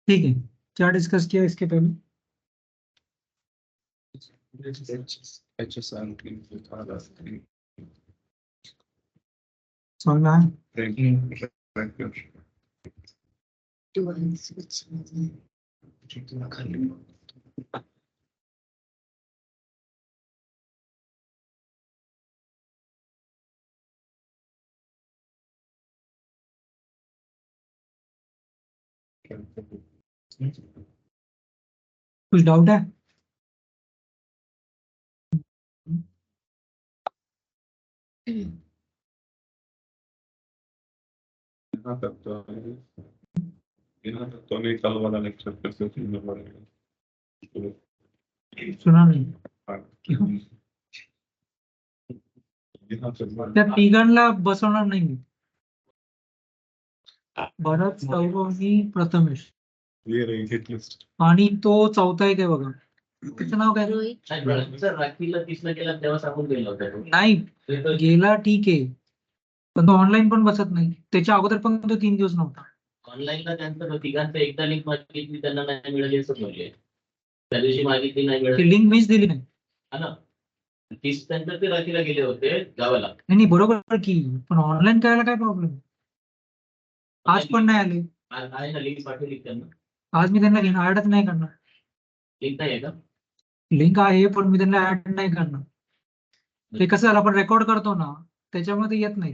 ठीक है, क्या डिस्कस किया इसके पहले? समझ में आया? कुछ डाउट है? नहीं, कल वाला लेक्चर कैसे सुनने पड़ेगा? सुना नहीं। क्यों? त्या तिघांना बसवणार नाही मी. भरत, सौरव आणि प्रथमेश. ये रही हिट लिस्ट. आणि तो चौथा एक आहे बघा, त्याचं नाव काय? राखीला 30 केला तेव्हा सांगून गेला होता तो. नाही गेला, ठीक आहे, पण तो ऑनलाईन पण बसत नाही. त्याच्या अगोदर पण तो 3 दिवस नव्हता ऑनलाईनला. त्यांचं तिघांचं एकदा लिंक मागितली, त्यांना नाही मिळाली असं बोलले. त्या दिवशी मागितली, नाही ती मिळाली. लिंक मीच दिली नाही. हा ना, 30 नंतर ते राखीला गेले होते गावाला. नाही बरोबर की, पण ऑनलाईन करायला काय प्रॉब्लेम? आज पण नाही आले. आहे ना लिंक पाठवली त्यांना. आज मी त्यांना ऍडच नाही करणार. लिंक नाही आहे का? लिंक आहे पण मी त्यांना ऍड नाही करणार. ते कसं झालं, आपण रेकॉर्ड करतो ना, त्याच्यामध्ये येत नाही.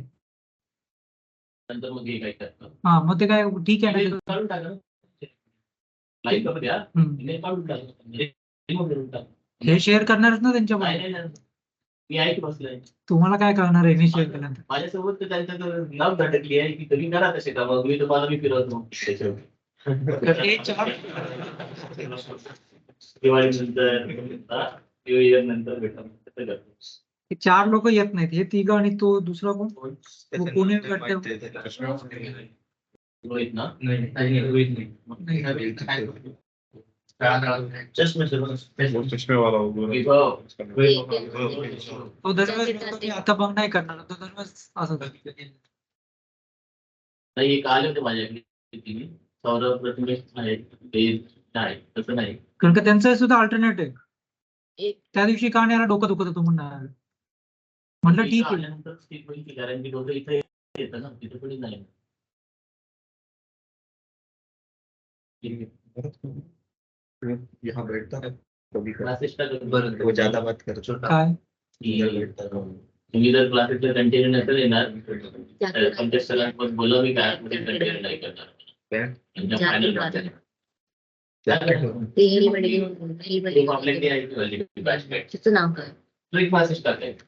नंतर मग हे काय करतात, हा मग ते काय ठीक आहे email ना. काढून टाका. लाईक करू द्या, email काढून टाका. म्हणजे remove करून टाका. हे शेअर करणारच ना नाही त्यांच्याबरोबर. नाही नाही. मी ऐक बसलोय. तुम्हाला काय कळणार आहे मी शेअर केल्यानंतर? माझ्यासोबत तर त्यांचं नाव झटकली आहे की तुम्ही करा तसे का, मग मी तुम्हाला मी फिरवतो त्याच्यावर. हे चार दिवाळीनंतर, न्यू इयर नंतर भेटतो. तसं करतो. हे 4 लोक येत नाहीत. हे तिघ आणि तो दुसरा कोण? तो पुणे वाटतं. रोहित ना? चष्मे वाला होगा. विभव. तो दरवेळेस म्हणतो मी आता बघ नाही करणार. तो दरवेळेस असं करतो. नाही, एक आले होते माझ्याकडे. सौरभ, प्रथमेश आहे, ते नाही तसं नाही. कारण का त्यांचं सुद्धा अल्टरनेट आहे. त्या दिवशी का नाही आला, डोकं दुखत होतं म्हणणार. म्हटलं ठीक आहे. आल्यानंतर स्किप होईल की, कारण की डोकं इथे येतं ना, तिथे कोणी नाही. यहाँ बैठता है कभी बरं, वो ज्यादा बात करतो. काय तुम्ही जर क्लासेसला कंटिन्यू नसेल येणार, तुमच्या सरांना बोला मी काय कंटिन्यू नाही करणार. फायनल नाव काय? तो एक क्लासेस टाकायचं.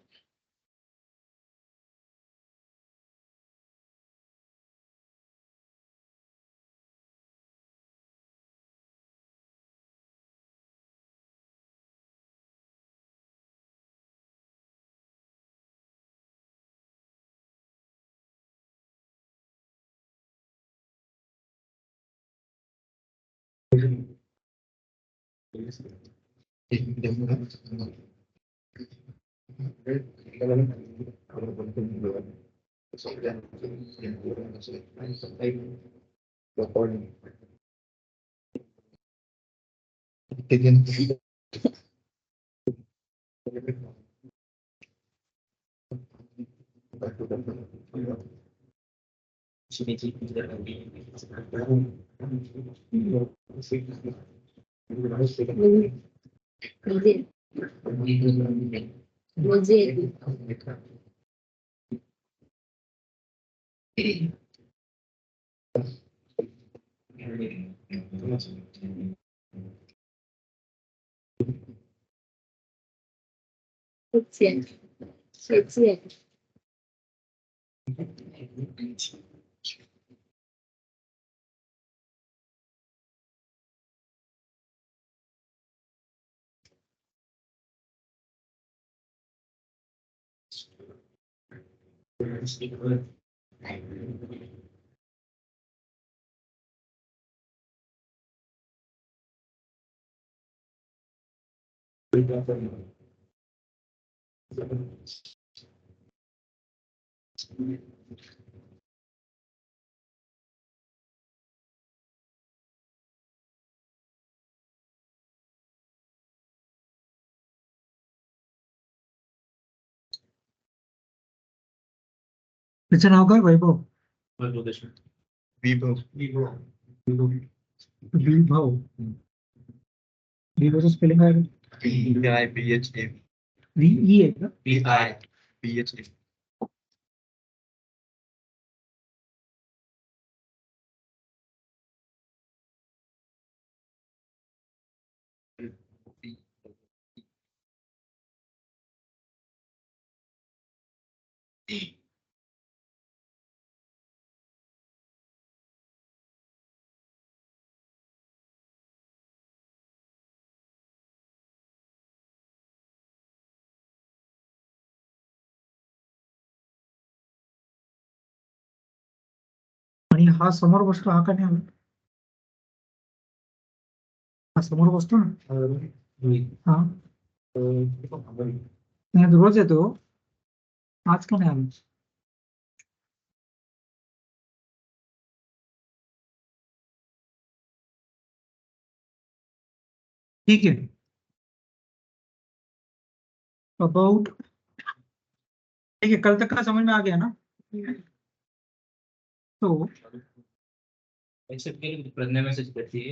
त्याचं नाव काय? वैभव. विभव विभव. विभवचं स्पेलिंग काय? PIPHA VE आहे का? PHA आणि हा समोर बसतो, हा का नाही आला? हा समोर बसतो ना. हा नाही, रोज येतो. आज का नाही आला? ठीक है. अबाउट, ठीक है, कल तक का समझ में आ गया ना? तो एक्सेप्ट केली प्रज्ञा मेसेज करते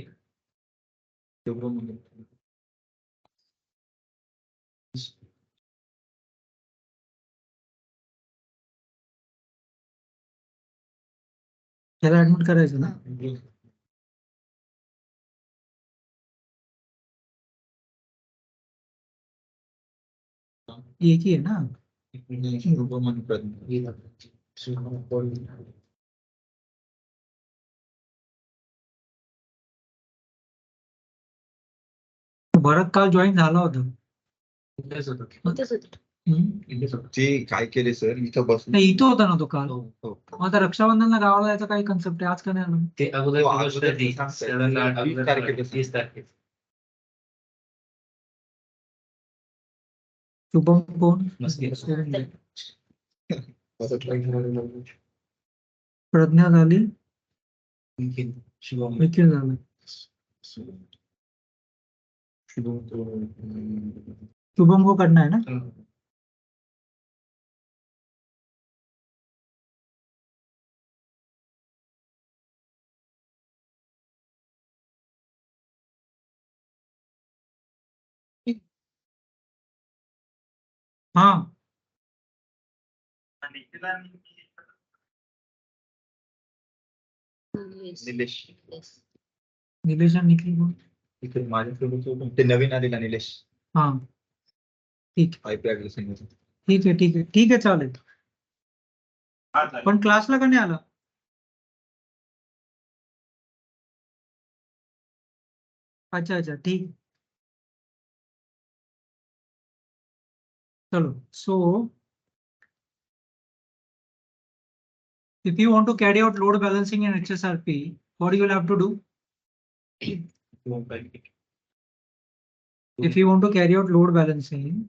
त्याला ऍडमिट करायचं ना. एक ही है ना. भरत काल जॉईन झाला होता. इथेच होतं. ते काय केले सर इथं बसून नाही, इथं होता ना तो काल. हो. मग आता रक्षाबंधनला गावाला जायचा काय कन्सेप्ट आहे? आज का नाही आला? ते अगोदर तो गोष्ट अगोदर ती सांगतोय. 7 तारखेला. 30 तारखेला शुभम कोण? नसते. प्रज्ञा झाली, शिवम निखिल झाला. शुभम को करना है ना. हाँ, निलेश निलेश आणि निखिल कोण? इथे माझ्यासोबत ते नवीन आलेला निलेश हाँ, ठीक IP ऍड्रेस सांगितलं. ठीक आहे, ठीक आहे, ठीक आहे, चालेल. पण क्लासला का नाही आला? अच्छा अच्छा, ठीक. चलो, so if you want to carry out load balancing in HSRP, what you will have to do? If you want to carry out load balancing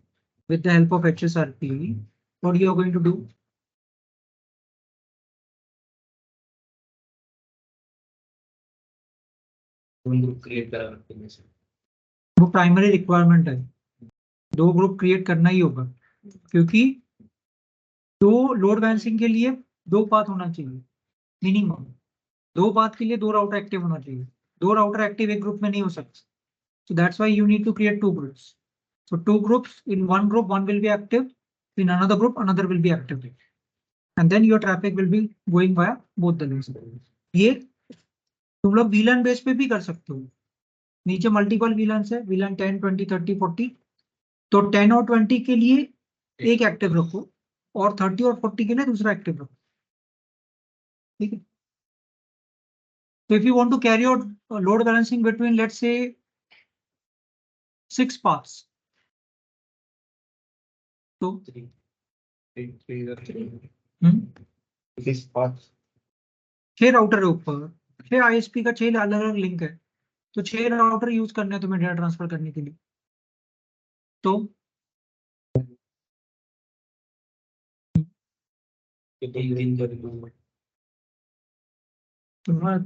with the help of HSRP, what you are going to do? Group create करा लागते वो primary requirement है. 2 group create करना ही होगा, क्योंकि 2 load balancing के लिए 2 path होना चाहिए मिनिमम. 2 पाथ के लिए 2 राउटर एक्टिव होना चाहिए. 2 राउटर एक्टिव एक ग्रुप में नहीं हो सकते. So that's why you need to create 2 groups. So 2 groups, in one group one will be active, in another group another will be active, and then your traffic will be going via both the links. ये तुम लोग VLAN base पे भी कर सकते हो. नीचे multiple VLANs है, VLAN 10, 20, 30, 40. तो 10 और 20 के लिए एक एक्टिव रखो और 30 और 40 के लिए दूसरा एक्टिव रखो. ठीक है. So if you want to carry out load balancing between, let's say, 6 paths, तो 6 राउटर है ऊपर, 6 ISP का 6 अलग अलग लिंक है, तो 6 राउटर यूज करने हैं तुम्हें डेटा ट्रांसफर करने के लिए. तो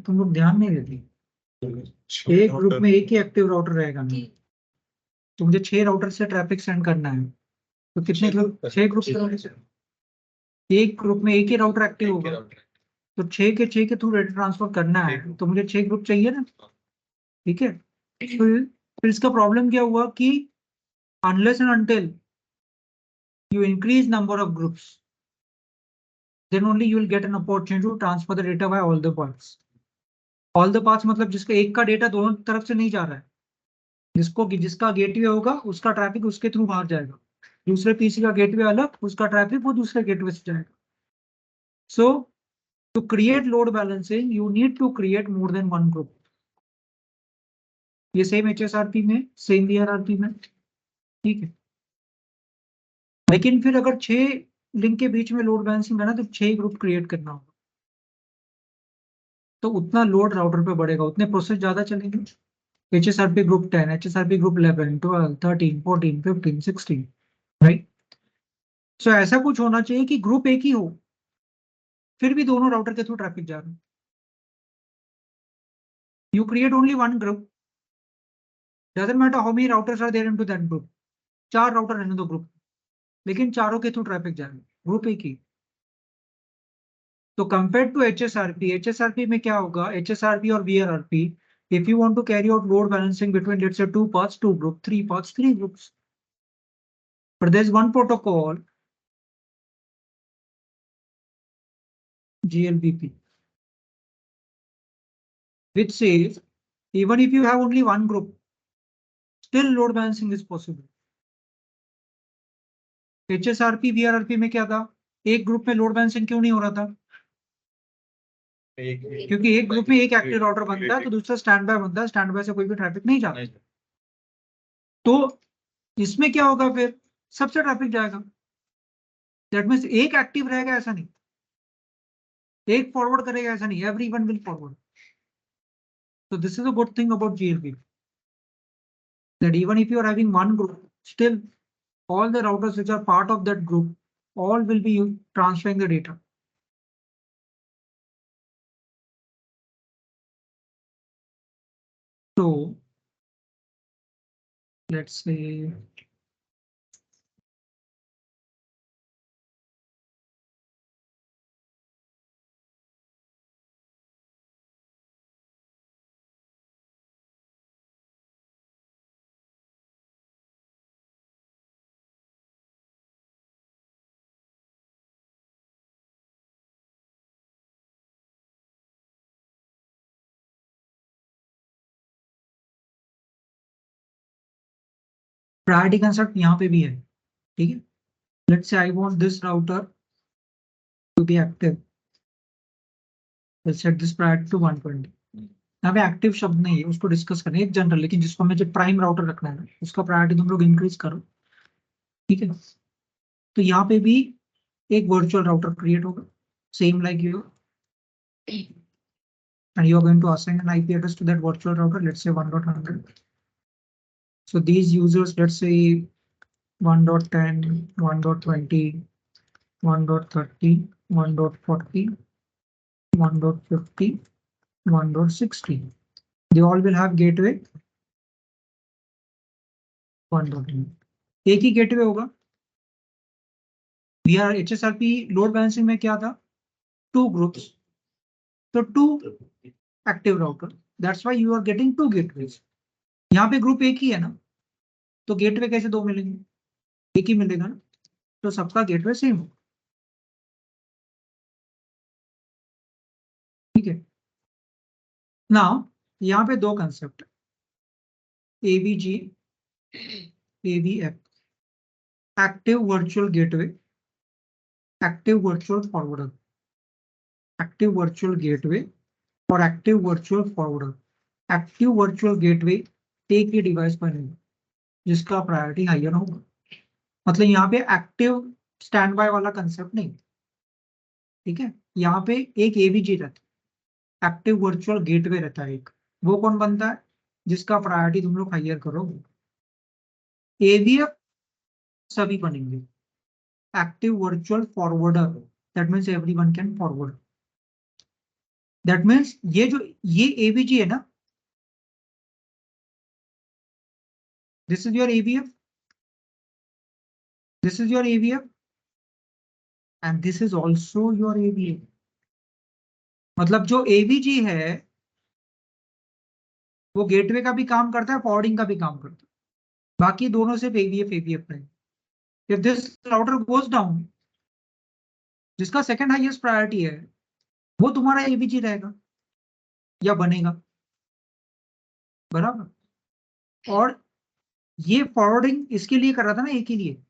तुम लोग ध्यान नहीं देते. एक ग्रुप में एक ही एक्टिव राउटर रहेगा ना. तो मुझे 6 राउटर से ट्रैफिक सेंड करना है, तो कितने ग्रुप? 6 ग्रुप. एक ग्रुप में एक ही राउटर एक्टिव होगा, तो 6 के थ्रू डेटा ट्रांसफर करना है, तो मुझे 6 ग्रुप चाहिए ना, ठीक है। फिर इसका प्रॉब्लम क्या हुआ कि unless and until you increase number of groups, then only you will get an opportunity to transfer the data by all the paths. All the paths मतलब जिसका एक का डेटा दोनों तरफ से नहीं जा रहा है, जिसका गेटवे होगा उसका ट्रैफिक उसके थ्रू बाहर जाएगा, दूसरे पीसी का गेटवे अलग, उसका ट्रैफिक वो दूसरे गेटवे से जाएगा. So to create load balancing you need to create more than one group. ये सेम HSRP में, सेम VRRP में, ठीक है. लेकिन फिर अगर 6 लिंक के बीच में लोड बैलेंसिंग करना तो 6 ग्रुप क्रिएट करना होगा, तो उतना लोड राउटर पे बढ़ेगा, उतने प्रोसेस ज्यादा चलेंगे. HSRP group 10, HSRP group 11, 12, 13, 14, 15, 16, right. So ऐसा कुछ होना चाहिए कि ग्रुप एक ही हो, फिर भी दोनों राउटर के थ्रू ट्रैफिक जा रहा है. You create only one group, doesn't matter how many routers are there into that group. 4 router रहने दो ग्रुप, लेकिन चारों के थ्रू ट्रैफिक जा रहा है, ग्रुप एक ही. तो कंपेयर टू HSRP में क्या होगा, HSRP और VRRP, if you want to carry out load balancing between let's say 2 paths, 2 group, 3 paths, 3 groups. But there's one protocol, GLBP, which says even if you have only one group, still load balancing is possible. HSRP, VRRP में क्या था, एक group में load balancing क्यों नहीं हो रहा था, क्योंकि एक ग्रुप में एक एक्टिव राउटर बनता है तो दूसरा स्टैंड बाय बनता है, स्टैंड बाय से कोई भी ट्रैफिक नहीं जाता. तो इसमें क्या होगा, फिर सबसे ट्रैफिक जाएगा. दैट मीन्स एक एक्टिव रहेगा ऐसा नहीं, एक फॉरवर्ड करेगा ऐसा नहीं, everyone will forward. So this is a good thing about GLB, that even if you are having one group, still all the routers which are part of that group, all will be transferring the data. So let's say priority concept यहाँ पे भी है, ठीक है. Let's say I want this router to be active, let's set this priority to 120. यहाँ पे active शब्द नहीं है, उसको डिस्कस करें एक जनरल, लेकिन जिसको हमें जो प्राइम राउटर रखना है उसका प्रायोरिटी तुम लोग इंक्रीज करो, ठीक है. तो यहाँ पे भी एक वर्चुअल राउटर क्रिएट होगा, same like you, and you are going to assign an IP address to that virtual router, let's say 1.100. So these users, let's say 1.10, 1.20, 1.30, 1.40, 1.50, 1.60. They all will have gateway 1.1. एक ही gateway होगा. VR HSRP load balancing में क्या था, 2 groups, so 2 active router, that's why you are getting 2 gateways. यहाँ पे group एक ही है ना, तो गेटवे कैसे 2 मिलेंगे, एक ही मिलेगा ना, तो सबका गेटवे सेम हो, ठीक है. नाउ यहाँ पे 2 concept, AVG, AVF, active virtual gateway, active virtual forwarder, active virtual gateway और active virtual forwarder. Active virtual gateway एक ही डिवाइस पर नहीं, जिसका प्रायोरिटी हायर होगा. मतलब यहाँ पे एक्टिव स्टैंड बाय वाला कंसेप्ट नहीं, ठीक है. यहाँ पे एक AVG रहता है, एक्टिव वर्चुअल गेटवे रहता है एक, वो कौन बनता है, जिसका प्रायोरिटी तुम लोग हायर करोगे. AVF सभी बनेंगे, active virtual forwarder, that means everyone can forward. That means ये AVG है ना, this is your AVF, this is your AVF, and this is also your AVA. मतलब जो एवीजी है वो गेटवे का भी काम करता है, फॉरवर्डिंग का भी काम करता है, बाकी दोनों सिर्फ एवीएफ एवीएफ है। If this router goes down, जिसका सेकंड हाईएस्ट प्रायोरिटी है वो तुम्हारा एवीजी रहेगा या बनेगा, बराबर। और ये फॉरवर्डिंग इसके लिए कर रहा था ना, एक ही लिए,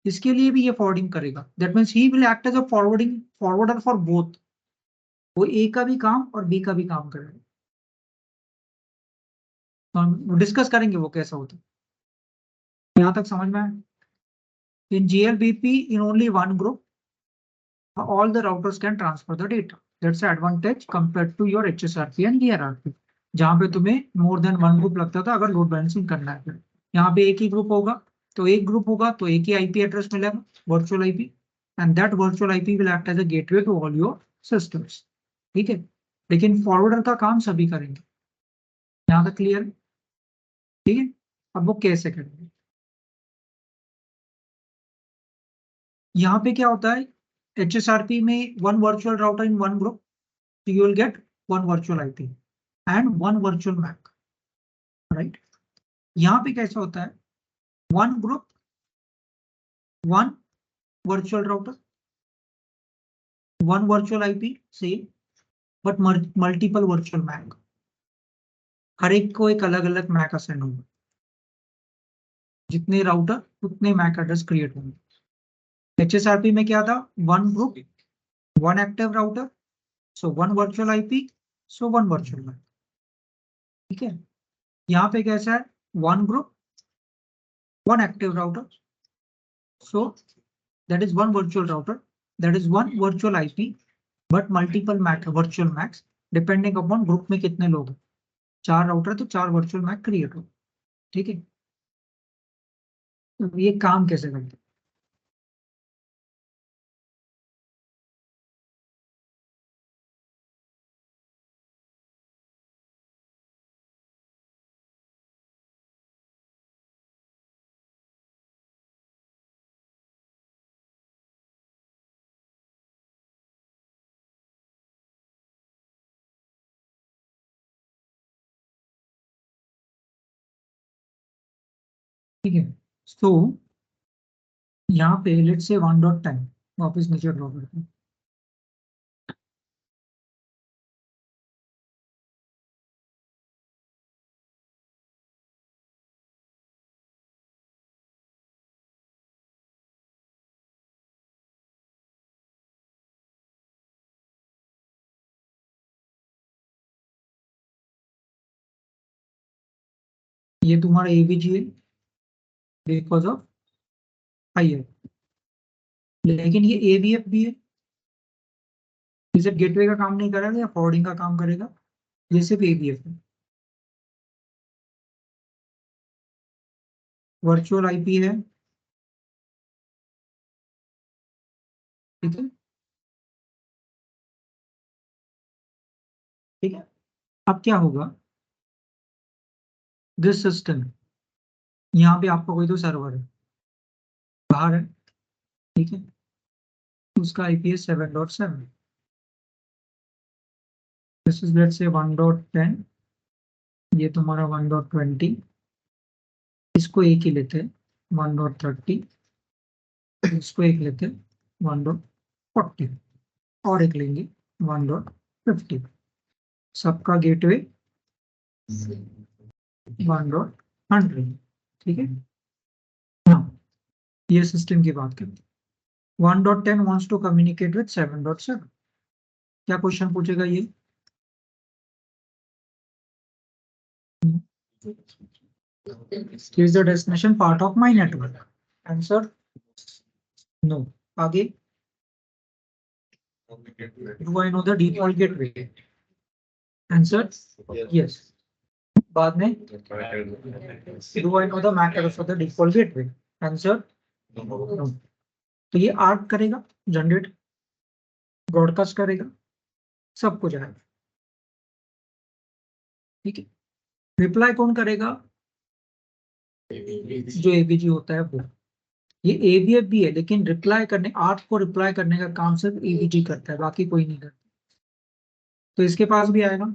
इसके लिए भी ये फॉरवर्डिंग करेगा। That means he will act as a forwarding forwarder for both. वो ए का भी काम और बी का भी काम करेगा। तो हम डिस्कस करेंगे वो कैसा होता है। यहां तक समझ में आया? In GLBP in only one group all the routers can transfer the data. That's the advantage compared to your HSRP and DRRP. जहां पे तुम्हें मोर देन वन ग्रुप लगता था अगर लोड बैलेंसिंग करना है। यहाँ पे एक ही ग्रुप होगा, तो एक ग्रुप होगा तो एक ही आईपी एड्रेस मिलेगा, virtual IP, and that virtual IP will act as a gateway to all your systems. ठीक है, लेकिन फॉरवर्डर का काम सभी करेंगे। यहाँ तक क्लियर है? ठीक है, अब वो कैसे करेंगे? यहाँ पे क्या होता है, HSRP में one virtual router in one group, you will get one virtual IP and one virtual MAC, right? यहाँ पे कैसे होता है, one group, one virtual router, one virtual IP, same, but multiple virtual MAC. हर एक को एक अलग अलग MAC असाइन होगा। जितने राउटर उतने MAC एड्रेस क्रिएट होंगे। HSRP में क्या था, one group, one active router, so one virtual IP, so one virtual MAC। ठीक है, यहाँ पे कैसा है, one group, one active router, so that is one virtual router, that is one virtual IP, but multiple MAC virtual MACs depending upon group में कितने लोग हैं। 4 राउटर तो 4 वर्चुअल मैक क्रिएट हो। ठीक है, तो ये काम कैसे करते हैं? ठीक है, तो यहाँ पे लेट्स से 1.10 वापस नीचे ड्रॉ करते हैं। ये तुम्हारा एवीजी है बिकॉज ऑफ हायर, लेकिन ये एवीएफ भी है, इसे गेटवे का काम नहीं करेगा या फॉरवर्डिंग का काम करेगा, ये सिर्फ एवीएफ है। वर्चुअल आईपी है, ठीक है, ठीक है। अब क्या होगा, दिस सिस्टम, यहाँ पे आपका कोई तो सर्वर है बाहर है, ठीक है, उसका आईपी है 7.7, दिस इज लेट्स से 1.10, ये तुम्हारा 1.20, इसको एक ही लेते हैं 1.30, इसको एक लेते हैं 1.40 और एक लेंगे 1.50, सबका गेटवे 1.100। ठीक है, हाँ, ये सिस्टम की बात करते हैं। 1.10 wants to communicate with 7.7, क्या क्वेश्चन पूछेगा ये? Is the destination part of my network? Answer no. आगे, do I know the default gateway? Answer yes. बाद में, do I know the MAC address for the default gateway? Answer no. तो ये arc करेगा, generate, broadcast करेगा, सब कुछ आएगा। ठीक है, रिप्लाई कौन करेगा? जो एपीजी होता है वो। ये एवीएफ भी है, लेकिन रिप्लाई करने, 8 को रिप्लाई करने का काम सिर्फ एवीजी करता है, बाकी कोई नहीं करता। तो इसके पास भी आएगा।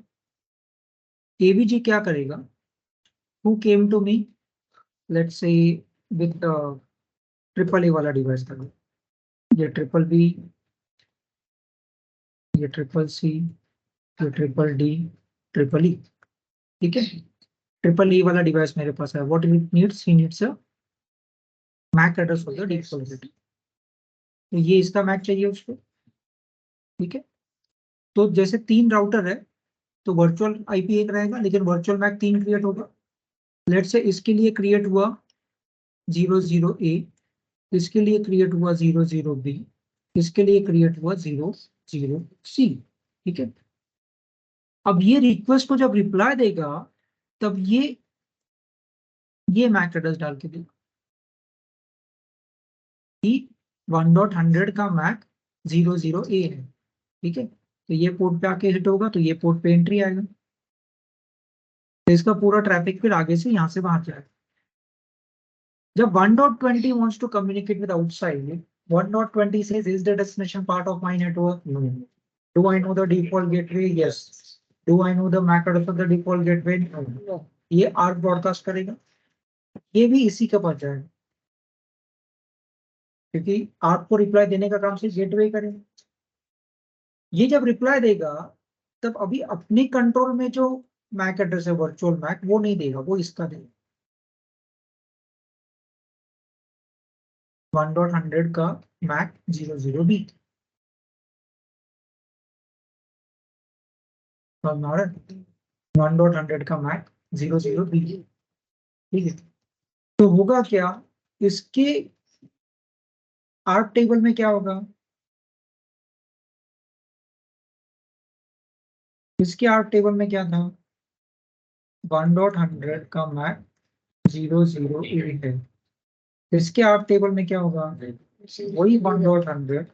एवीजी क्या करेगा? Who came to me, let's say with triple A वाला डिवाइस था, ये ट्रिपल बी, ये ट्रिपल सी, ये ट्रिपल डी, ट्रिपल ई, ठीक है। ट्रिपल ई वाला डिवाइस मेरे पास है। What it needs? He needs a MAC address for the default. तो ये इसका मैक चाहिए उसको, ठीक है। तो जैसे 3 राउटर है तो वर्चुअल आईपी एक रहेगा, लेकिन वर्चुअल मैक 3 क्रिएट होगा। लेट से इसके लिए क्रिएट हुआ 00A, इसके लिए क्रिएट हुआ 00B, इसके लिए क्रिएट हुआ 00C, ठीक है। अब ये रिक्वेस्ट को जब रिप्लाई देगा तब ये मैक एड्रेस डाल के देगा कि 1.100 का मैक 00A है, ठीक है। तो ये पोर्ट पे आके हिट होगा तो ये पोर्ट पे एंट्री आएगा, तो इसका पूरा ट्रैफिक फिर आगे से यहाँ से बाहर जाएगा। जब 1.20 wants to communicate with outside, 1.20 says, is the destination part of my network? No. Do I know the default gateway? Yes. Do I know the MAC address of the default gateway? No. ये ARP broadcast करेगा, ये भी इसी का पास जाएगा, क्योंकि ARP को reply देने का काम सिर्फ गेटवे करेगा। ये जब रिप्लाई देगा तब अभी अपने कंट्रोल में जो मैक एड्रेस है वर्चुअल मैक, वो नहीं देगा, वो इसका देगा। 1.100 का मैक 00B, 1.100 का मैक 00B, ठीक है। तो होगा क्या, इसके आर्क टेबल में क्या होगा? इसके आर्क टेबल में क्या था? 1.100 का मैक 00A है। इसके आर्क टेबल में क्या होगा? वही 1.100,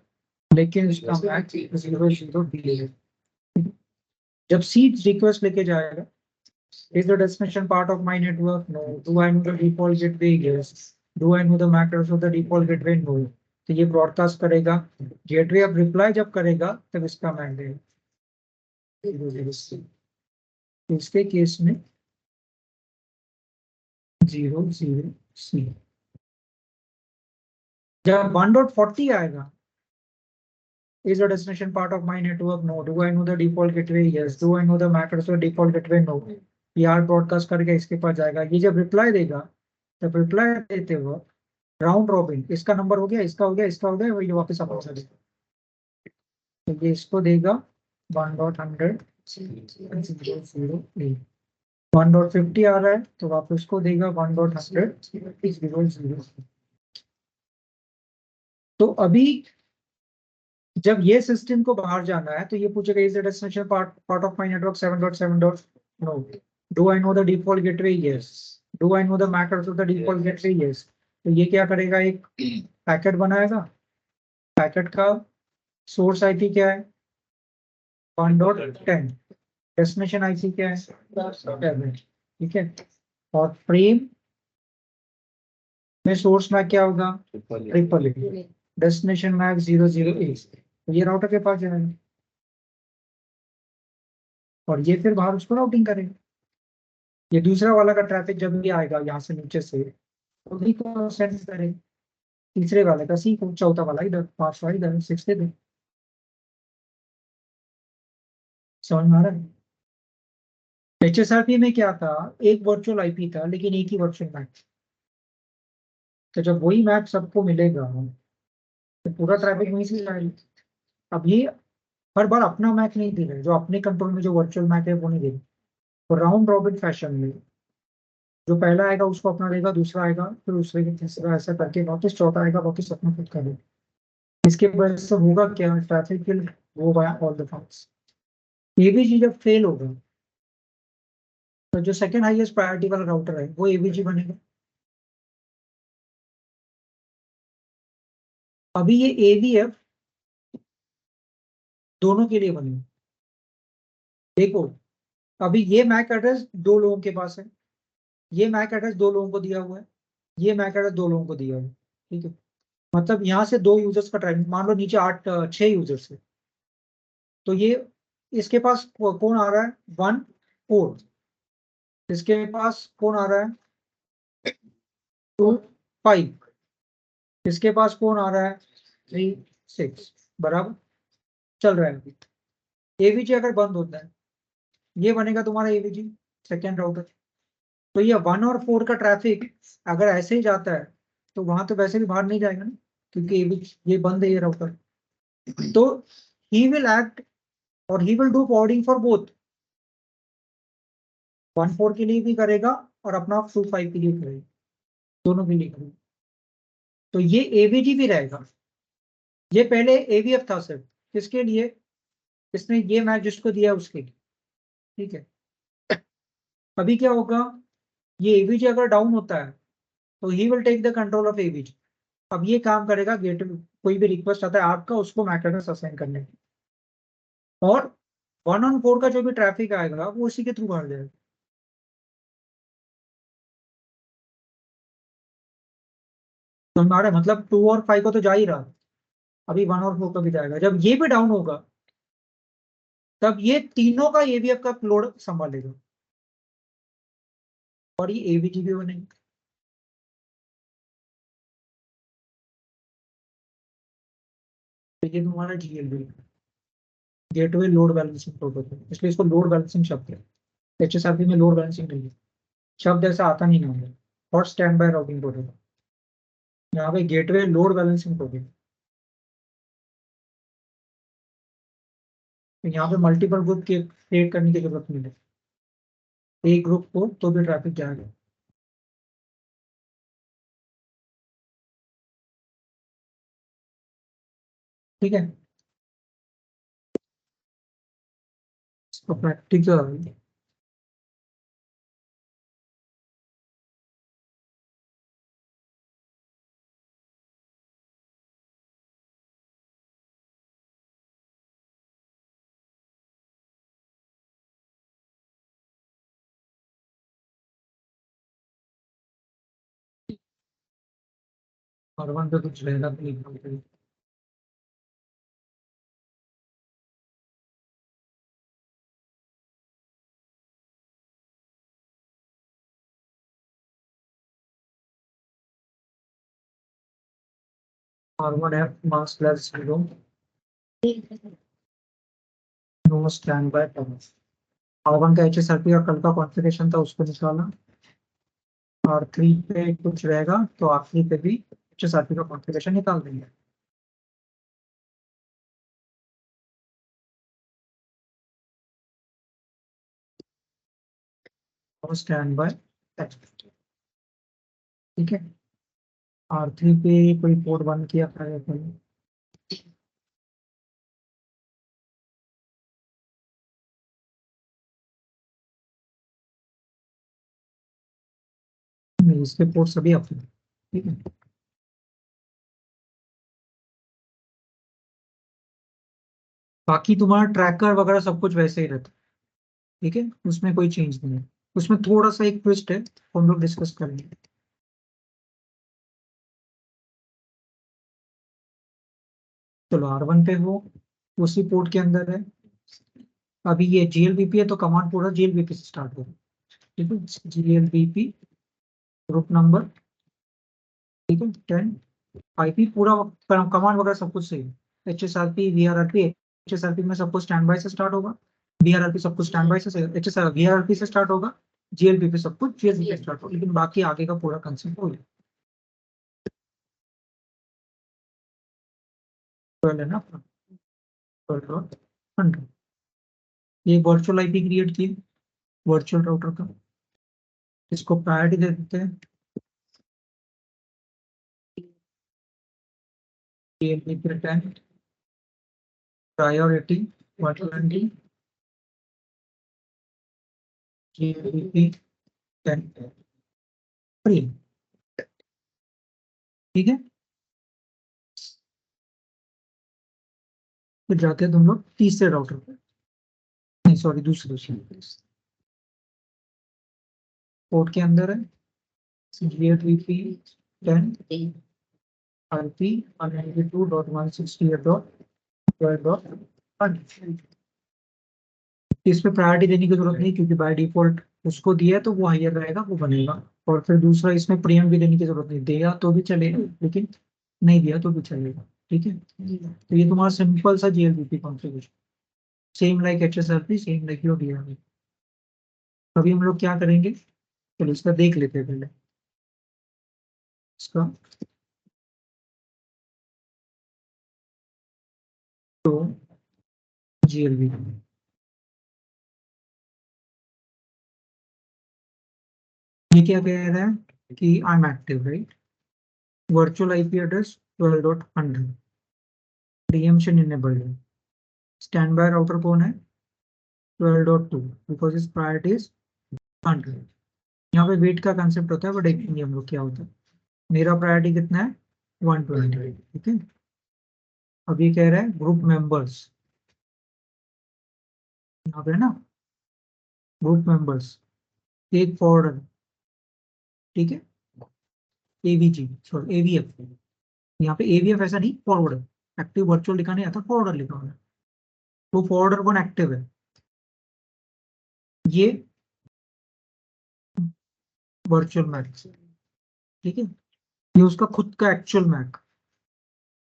लेकिन इसका मैक 00B है। जब सीड रिक्वेस्ट लेके जाएगा, is the destination part of my network? No. Do I know the default gateway? Yes. Do I know the MAC address of the default gateway? No. तो ये ब्रॉडकास्ट करेगा, gateway अब reply जब करेगा तब इसका मैक देगा। तो इसके केस में 00C। जब 1.40 आएगा, is the destination part of my network? No. Do I know the default gateway? Yes. Do I know the MAC address of the default gateway? No. यार ब्रॉडकास्ट करके इसके पास जाएगा। ये जब रिप्लाई देगा तब रिप्लाई देते वक्त राउंड रॉबिन, इसका नंबर हो गया, इसका हो गया, इसका हो गया, वही वापस आपको देगा। तो ये इसको देगा 1.100 00A। 1.50 आ रहा है तो वापस इसको देगा 1.100 00। तो अभी जब ये सिस्टम को बाहर जाना है तो ये पूछेगा, is the destination part of my network 7.7. No. Do I know the default gateway? Yes. Do I know the MAC address of the default gateway? Yes. तो ये क्या करेगा, एक पैकेट बनाएगा। पैकेट का सोर्स आईपी क्या है? 1.10। डेस्टिनेशन आईपी क्या है? 7, ठीक है। और फ्रेम में सोर्स मैक क्या होगा? Triple A. Destination MAC 00A। तो ये राउटर के पास जाएगा और ये फिर बाहर उसको राउटिंग करेगा। ये दूसरा वाला का ट्रैफिक जब भी आएगा यहाँ से नीचे से, तो भी को सेंड करेगा। तीसरे वाले का सी को, चौथा वाला इधर, पांचवा इधर, सिक्स इधर। समझ में आ रहा है? HSRP में क्या था, एक वर्चुअल आईपी था लेकिन एक ही वर्चुअल मैक। तो जब वही मैक सबको मिलेगा तो पूरा ट्रैफिक वहीं से जाएगा। अब ये हर बार अपना मैक नहीं दे रहे, जो अपने कंट्रोल में जो वर्चुअल मैक है वो नहीं दे रहे। तो राउंड रॉबिन फैशन में जो पहला आएगा उसको अपना देगा, दूसरा आएगा, फिर दूसरे के तीसरा, ऐसा करके वापस चौथा आएगा, वापस अपना खुद करेगा। इसके वजह से होगा क्या, traffic will go by all the forms. AVG जब फेल होगा तो जो सेकंड हाईएस्ट प्रायोरिटी वाला राउटर है वो एवीजी बनेगा। अभी ये एवीएफ दोनों के लिए बनेगा। देखो अभी ये मैक एड्रेस 2 लोगों के पास है, ये मैक एड्रेस 2 लोगों को दिया हुआ है, ये मैक एड्रेस 2 लोगों को दिया हुआ है, ठीक है। मतलब यहाँ से 2 यूजर्स का ट्रैफिक, मान लो नीचे 6 यूजर्स है, तो ये इसके पास कौन आ रहा है 1 4, इसके पास कौन आ रहा है 2 5, इसके पास कौन आ रहा है 3 6, बराबर चल रहा है अभी। एवीजी अगर बंद होता है, ये बनेगा तुम्हारा एवीजी सेकेंड राउटर। तो ये 1 और 4 का ट्रैफिक अगर ऐसे ही जाता है तो वहां तो वैसे भी बाहर नहीं जाएगा ना, क्योंकि ये बंद है ये राउटर। तो ही विल एक्ट और he will do forwarding for both, 1 4 के लिए भी करेगा और अपना 2 5 के लिए करेगा, दोनों के लिए करेगा। तो ये एवीजी भी रहेगा। ये पहले एवीएफ था सर, किसके लिए, इसने ये मैच जिसको दिया उसके लिए, ठीक है। अभी क्या होगा, ये एवीजी अगर डाउन होता है तो he will take the control of AVG. अब ये काम करेगा गेट, कोई भी रिक्वेस्ट आता है आपका उसको मैक एड्रेस असाइन करने की, और 1 और 4 का जो भी ट्रैफिक आएगा वो उसी के थ्रू बढ़ जाएगा। तो हमारा मतलब 2 और 5 को तो जा ही रहा, अभी 1 और 4 का भी जाएगा। जब ये भी डाउन होगा तब ये तीनों का एवीएफ का लोड संभालेगा और ये एवीजी भी बनेगा। तो ये तुम्हारा GLB, gateway load balancing protocol, इसलिए इसको लोड बैलेंसिंग शब्द है। एचएसआरपी में लोड बैलेंसिंग नहीं है, शब्द ऐसा आता नहीं है। Hot stand by routing protocol, यहाँ पे गेटवे लोड बैलेंसिंग प्रोटोकॉल। तो यहाँ पे मल्टीपल ग्रुप क्रिएट करने की जरूरत नहीं है, एक ग्रुप को तो भी ट्रैफिक जाएगा। ठीक है, इसको प्रैक्टिकल और वन पे कुछ रहेगा तो नहीं। R1 F mass plus 0, know stand by time. R1 का एचएसआरपी का कल का कॉन्फ़िगरेशन था उसको निकाला, R3 पे कुछ रहेगा तो R3 पे भी एचएसआरपी का कॉन्फ़िगरेशन निकाल देंगे। और स्टैंड बाय, ठीक है। R3 पे कोई पोर्ट बंद किया था या कोई, नहीं इसके पोर्ट सभी अपने, ठीक है। बाकी तुम्हारा ट्रैकर वगैरह सब कुछ वैसे ही रहता है, ठीक है, उसमें कोई चेंज नहीं है। उसमें थोड़ा सा एक ट्विस्ट है, हम लोग डिस्कस करेंगे। चलो R1 पे हो, उसी पोर्ट के अंदर है। अभी ये जीएलबीपी है तो कमांड पूरा जीएलबीपी से स्टार्ट होगा, ठीक है। जीएलबीपी ग्रुप नंबर, ठीक है 10 आईपी पूरा कमांड वगैरह सब कुछ सही है। एचएसआरपी वीआरआरपी, एचएसआरपी में सब कुछ स्टैंड बाय से स्टार्ट होगा, वीआरआरपी सब कुछ स्टैंड बाय से, एचएसआर वीआरआरपी से स्टार्ट होगा, जीएलबी पे सब कुछ जीएलबी से स्टार्ट होगा, लेकिन बाकी आगे का पूरा कंसेप्ट हो गया। तो है ना 100, ये वर्चुअल आईपी क्रिएट की, वर्चुअल राउटर का, इसको प्रायोरिटी दे देते हैं GLB return priority 120 GLB 10 free, ठीक है। फिर जाते हैं तुम लोग तीसरे राउटर पे, नहीं सॉरी दूसरे पोर्ट के अंदर है जीएलबी 10 IP 192.168.12.1। इस पे प्रायोरिटी देने की जरूरत नहीं क्योंकि बाय डिफॉल्ट उसको दिया है तो वो हायर रहेगा, वो बनेगा। और फिर दूसरा इसमें प्रीएम्प्ट भी देने की जरूरत नहीं, दिया तो भी चलेगा लेकिन नहीं दिया तो भी चलेगा। ठीक है, तो ये तुम्हारा सिंपल सा GLBP configuration, same like HSRP, same like your DRV। अभी हम लोग क्या करेंगे, चलो इसका देख लेते हैं पहले इसका। तो जीएलबी ये क्या कह रहा है कि I am active right, virtual IP address 12.100, preemption enabled है, स्टैंड बाय राउटर कौन है 12.2 बिकॉज इस प्रायोरिटी इज 100। यहाँ पे वेट का कंसेप्ट होता है, वो देखेंगे हम लोग क्या होता है। मेरा प्रायोरिटी कितना है 120। ठीक है, अब ये कह रहा है ग्रुप मेंबर्स, यहाँ पे है ना ग्रुप मेंबर्स, एक फॉरवर्डर। ठीक है, एवीजी सॉरी एवीएफ, यहाँ पे एवीएफ ऐसा नहीं फॉरवर्डर, एक्टिव वर्चुअल लिखा नहीं आता, फॉरवर्डर लिखा हुआ है। तो फॉरवर्डर कौन एक्टिव है, ये वर्चुअल मैक। ठीक है, ये उसका खुद का एक्चुअल मैक,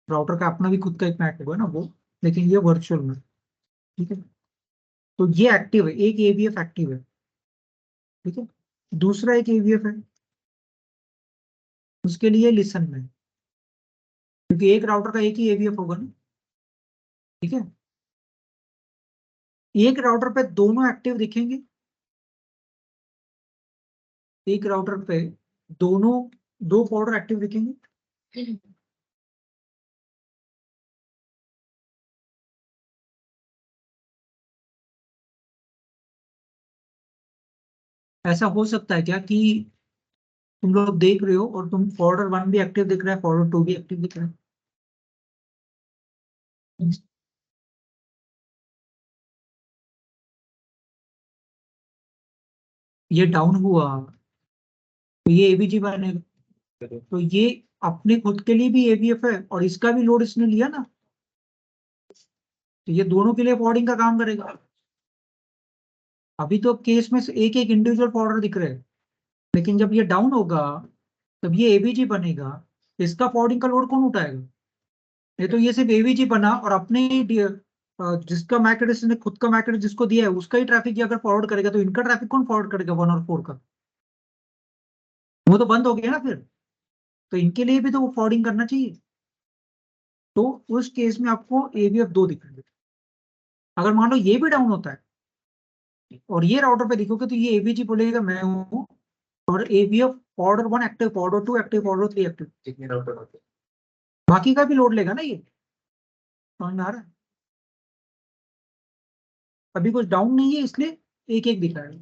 राउटर का अपना भी खुद का एक मैक होगा ना वो, लेकिन ये वर्चुअल मैक। ठीक है, तो ये एक्टिव है, एक एवीएफ एक्टिव है। ठीक है, दूसरा एक एवीएफ है, उसके लिए लिसन में, क्योंकि एक राउटर का एक ही एवीएफ होगा ना। ठीक है, एक राउटर पे दोनों एक्टिव दिखेंगे, एक राउटर पे दोनों, दो फॉर्डर एक्टिव दिखेंगे। ऐसा हो सकता है क्या कि तुम लोग देख रहे हो और तुम फॉर्डर 1 भी एक्टिव दिख रहा है, फॉर्डर 2 भी एक्टिव दिख रहा है। ये डाउन हुआ तो ये एवीजी बनेगा, तो ये अपने खुद के लिए भी एवीएफ है और इसका भी लोड इसने लिया ना, तो ये दोनों के लिए फॉरवर्डिंग का काम करेगा। अभी तो केस में एक एक इंडिविजुअल फॉर्डर दिख रहे हैं, लेकिन जब ये डाउन होगा तब ये एवीजी बनेगा, इसका फॉरवर्डिंग का लोड कौन उठाएगा। ये तो ये सिर्फ एवीजी बना और अपने ही जिसका मैक एड्रेस ने खुद का मैक एड्रेस जिसको दिया है उसका ही ट्रैफिक ये अगर फॉरवर्ड करेगा तो इनका ट्रैफिक कौन फॉरवर्ड करेगा 1 और 4 का, वो तो बंद हो गया ना फिर, तो इनके लिए भी तो वो फॉरवर्डिंग करना चाहिए। तो उस केस में आपको एवीएफ 2 दिखेंगे। अगर मान लो ये भी डाउन होता है और ये राउटर पे देखोगे तो ये एवीजी बोलेगा मैं हूँ, और aVF forwarder 1 active, forwarder 2 active, forwarder 3 active, कितने राउटर होते हैं? बाकी का भी लोड लेगा ना ये, समझ में आ रहा है। अभी कुछ डाउन नहीं है इसलिए एक एक दिखा रहा है।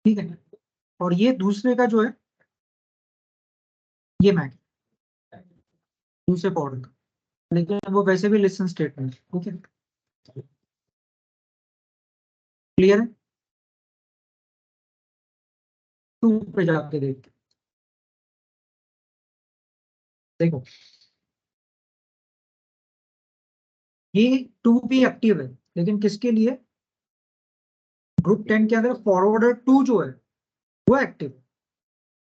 ठीक है, और ये दूसरे का जो है ये मैक दूसरे फॉरवर्डर का, लेकिन वो वैसे भी लिसन स्टेट में। ठीक है, क्लियर है। 2 पे जाके देखते देखो, ये 2 भी एक्टिव है लेकिन किसके लिए, ग्रुप 10 के अंदर फॉरवर्डर 2 जो है वो एक्टिव है।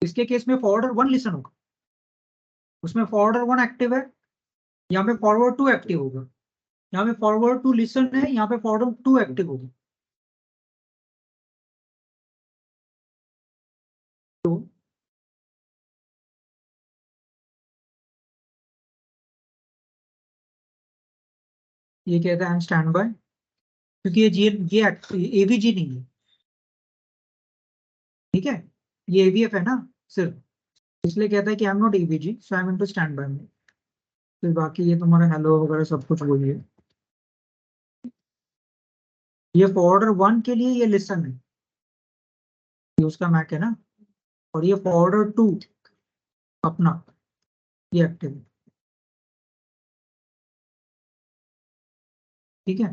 इसके केस में फॉरवर्डर 1 लिसन होगा, उसमें फॉरवर्डर 1 एक्टिव है, यहाँ पे फॉरवर्ड 2 एक्टिव होगा, यहाँ पे फॉरवर्ड 2 लिसन है, यहाँ पे फॉरवर्ड 2 एक्टिव होगा। तो ये कहता है आई एम स्टैंड बाय, क्योंकि ये एवीजी नहीं है। ठीक है, ये एवीएफ है ना सिर्फ, इसलिए कहता है कि I am not AVG so I am into standby में। फिर बाकी ये तुम्हारा हेलो वगैरह सब कुछ वही है। ये फॉरवर्डर 1 के लिए ये लिसन है, ये उसका मैक है ना, और ये फॉरवर्डर 2 अपना ये एक्टिव है। ठीक है,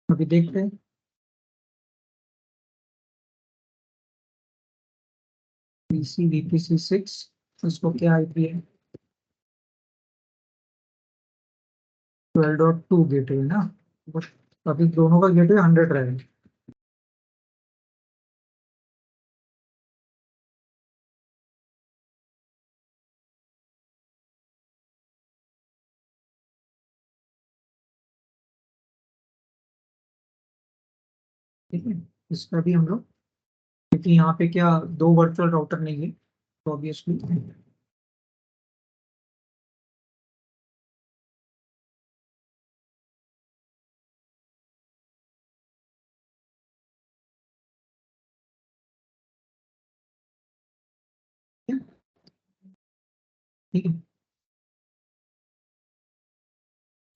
अभी देखते हैं। पीसी वीपीसी 6, उसको क्या आईपी है? 12.2 गेटवे ना, अभी दोनों का गेटवे 100 रहेगा। ठीक है, इसका भी हम लोग, क्योंकि यहाँ पे क्या दो वर्चुअल राउटर नहीं है, तो ऑब्वियसली ठीक है।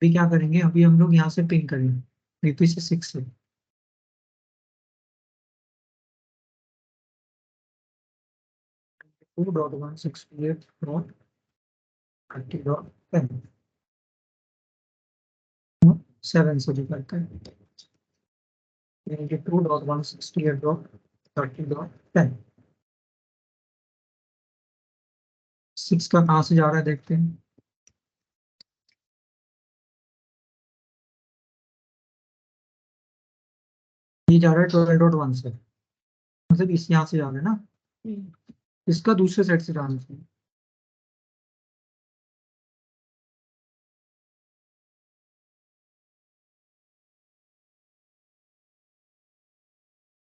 अभी क्या करेंगे, अभी हम लोग यहाँ से पिंग करेंगे वीपीसी 6 से। टू डॉट 168.30.10 7 से जो करते हैं, यानी कि 2.168.30.10। 6 का कहाँ से जा रहा है देखते हैं। ये जा रहा है 12.1 से, मतलब इस यहाँ से जा रहा है ना, इसका दूसरे साइड से जाना चाहिए।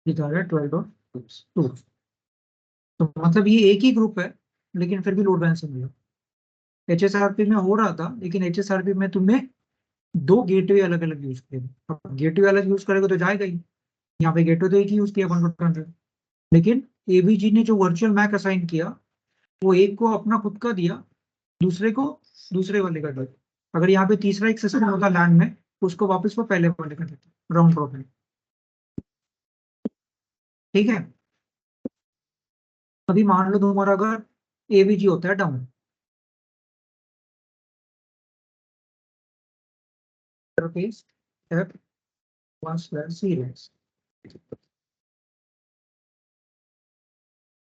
ये जा रहा है 12.2, तो मतलब ये एक ही ग्रुप है, लेकिन फिर भी लोड बैलेंसिंग हुआ। एचएसआरपी में हो रहा था, लेकिन एचएसआरपी में तुमने दो गेटवे अलग अलग यूज किए। अब गेटवे अलग यूज करेगा तो जाएगा ही, यहाँ पे गेटवे तो एक ही यूज किया 100, लेकिन एबीजी ने जो वर्चुअल मैक असाइन किया, वो एक को अपना खुद का दिया, दूसरे को दूसरे वाले का दिया। अगर यहाँ पे तीसरा एक सिस्टम होता लैंड में, उसको वापस वो पहले वाले का देता राउंड रॉबिन। ठीक है, अभी मान लो तुम्हारा अगर एबीजी होता है डाउन, इंटरफेस F1/0,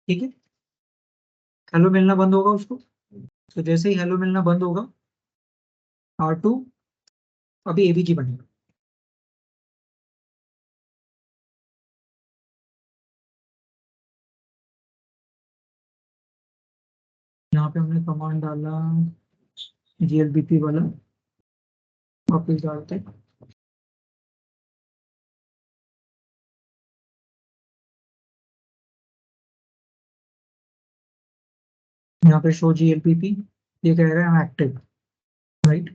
ठीक है, हेलो मिलना बंद होगा उसको। तो जैसे ही हेलो मिलना बंद होगा, R2 अभी एबीजी बनेगा। यहाँ पे हमने कमांड डाला जीएलबीपी वाला, वापस डालते हैं। यहाँ पे शो जीएलबीपी, ये कह रहे हैं एक्टिव, राइट।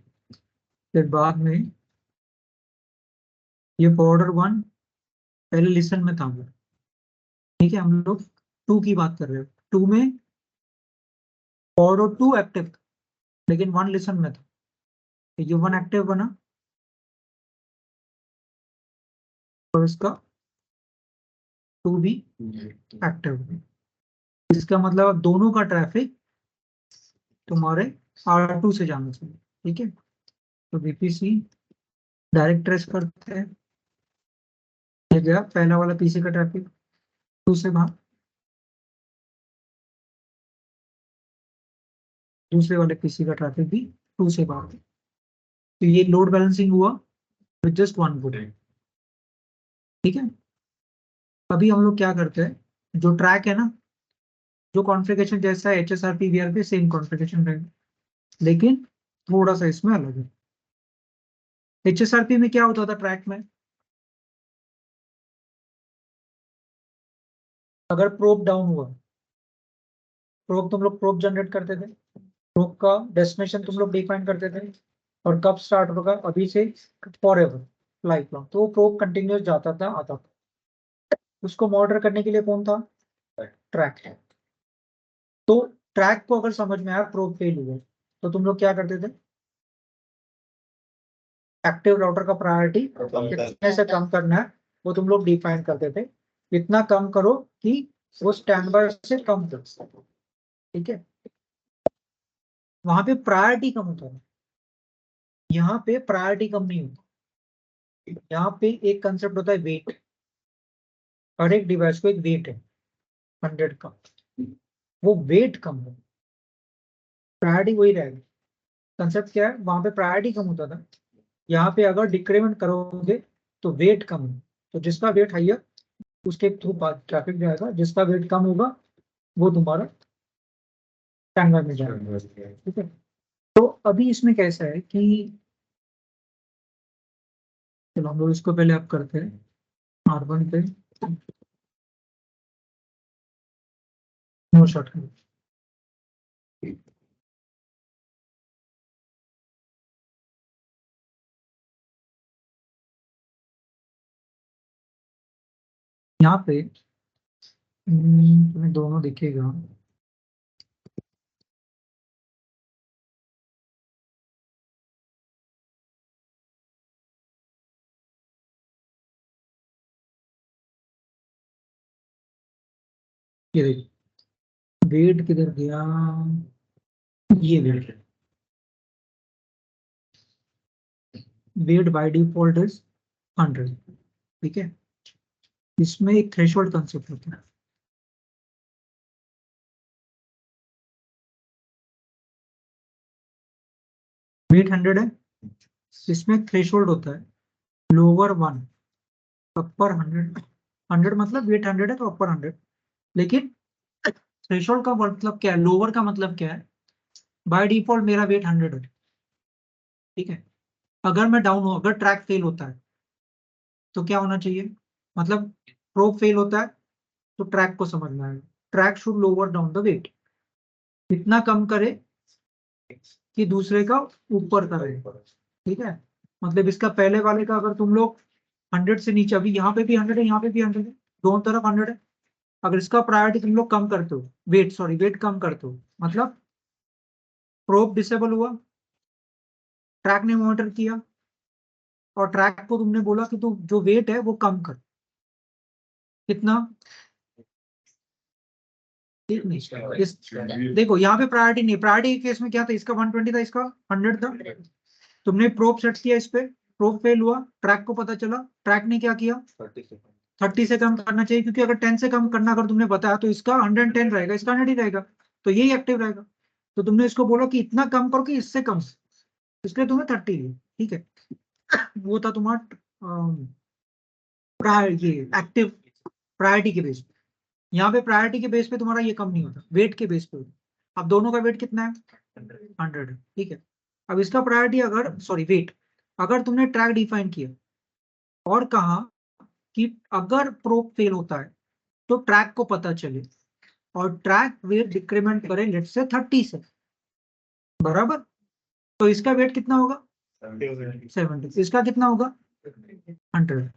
फिर बाद में ये बॉर्डर 1 पहले लिसन में था वो, ठीक है, हम लोग 2 की बात कर रहे हैं। 2 में बॉर्डर 2 एक्टिव था, लेकिन 1 लिसन में था, तो ये 1 एक्टिव बना और इसका 2 भी एक्टिव बना। इसका मतलब अब दोनों का ट्रैफिक तुम्हारे R2 से जाना चाहिए। ठीक है, तो बीपीसी डायरेक्ट ट्रेस करते हैं, ये गया पहला वाला पीसी का ट्रैफिक 2 से बाहर, दूसरे वाले पीसी का ट्रैफिक भी 2 से बाहर। तो ये लोड बैलेंसिंग हुआ विद जस्ट 1 गुड। ठीक है, अभी हम लोग क्या करते हैं, जो ट्रैक है ना, जो कॉन्फ़िगरेशन जैसा है एचएसआरपी वीआरपी सेम कॉन्फ़िगरेशन रहेगा, लेकिन थोड़ा सा इसमें अलग है। एचएसआरपी में क्या होता था ट्रैक में, अगर प्रोब डाउन हुआ, प्रोब तुम लोग प्रोब जनरेट करते थे, प्रोब का डेस्टिनेशन तुम लोग डिफाइन करते थे, और कब स्टार्ट होगा, अभी से फॉर एवर लाइफ लॉन्ग, तो वो प्रोब कंटिन्यूस जाता था आता था। उसको मॉनिटर करने के लिए कौन था, ट्रैक है। तो ट्रैक को अगर समझ में आया प्रोब फेल हुआ, तो तुम लोग क्या करते थे, एक्टिव राउटर का प्रायोरिटी कितने से कम करना है वो तुम लोग डिफाइन करते थे, इतना कम करो कि वो स्टैंड बाय से कम कर सके। ठीक है, वहां पे प्रायोरिटी कम होता है, यहाँ पे प्रायोरिटी कम नहीं होता। यहाँ पे एक कंसेप्ट होता है वेट। हर एक डिवाइस को एक वेट है 100 का, वो वेट कम है, प्रायोरिटी वही रहेगा। कंसेप्ट क्या है, वहां पे प्रायोरिटी कम होता था, यहाँ पे अगर डिक्रीमेंट करोगे तो वेट कम है, तो जिसका वेट हाइयर उसके थ्रू ट्रैफिक जाएगा, जिसका वेट कम होगा वो तुम्हारा टाइमर में जाएगा। ठीक है, तो अभी इसमें कैसा है कि चलो हम लोग इसको पहले आप करते हैं R1 पे नो शॉर्ट कर। यहाँ पे तुम्हें दोनों दिखेगा, ये देखो वेट किधर गया, ये वेट है, वेट बाय डिफॉल्ट इज 100। ठीक है, इसमें एक थ्रेशोल्ड कंसेप्ट होता है। वेट 100 है, इसमें थ्रेशोल्ड होता है लोअर 1 अपर 100। 100 मतलब वेट 100 है तो अपर 100, लेकिन थ्रेशोल्ड का मतलब क्या है, लोअर का मतलब क्या है, बाय डिफॉल्ट मेरा वेट 100 है। ठीक है, अगर मैं डाउन हूं, अगर ट्रैक फेल होता है तो क्या होना चाहिए, मतलब प्रोब फेल होता है तो ट्रैक को समझना है, track should lower down the weight, इतना कम करे कि दूसरे का ऊपर करे। ठीक है, मतलब इसका पहले वाले का अगर तुम लोग 100 से नीचे, अभी यहाँ पे भी 100 है, यहाँ पे भी 100 है, दोनों तरफ 100 है, अगर इसका प्रायोरिटी तुम लोग कम करते हो, वेट कम करते हो, मतलब प्रोब डिसेबल हुआ, ट्रैक ने मॉनिटर किया और ट्रैक को तुमने बोला कि तू जो वेट है वो कम कर, कितना, ठीक नहीं इस, देखो यहाँ पे प्रायोरिटी नहीं, प्रायोरिटी के केस में क्या था, इसका 120 था, इसका 100 था, तुमने प्रोब सेट किया इस पे, प्रोब फेल हुआ, ट्रैक को पता चला, ट्रैक ने क्या किया 30 से कम करना चाहिए, क्योंकि अगर 10 से कम करना अगर तुमने बताया तो इसका 110 रहेगा, इसका 100 ही रहेगा, तो यही एक्टिव रहेगा। तो तुमने इसको बोला कि इतना कम करो कि इससे कम, इसलिए तुम्हें 30 दी। ठीक है, वो था तुम्हारा ये एक्टिव प्रायोरिटी के बेस पे। यहाँ पे प्रायोरिटी के बेस पे तुम्हारा ये कम नहीं होता, वेट के बेस पे होता। अब दोनों का वेट कितना है 100। ठीक है, अब इसका प्रायोरिटी अगर सॉरी वेट, अगर तुमने ट्रैक डिफाइन किया और कहा कि अगर प्रोब फेल होता है तो ट्रैक को पता चले और ट्रैक वेट डिक्रीमेंट करे लेट से 30 से, बराबर, तो इसका वेट कितना होगा 70, इसका कितना होगा 100,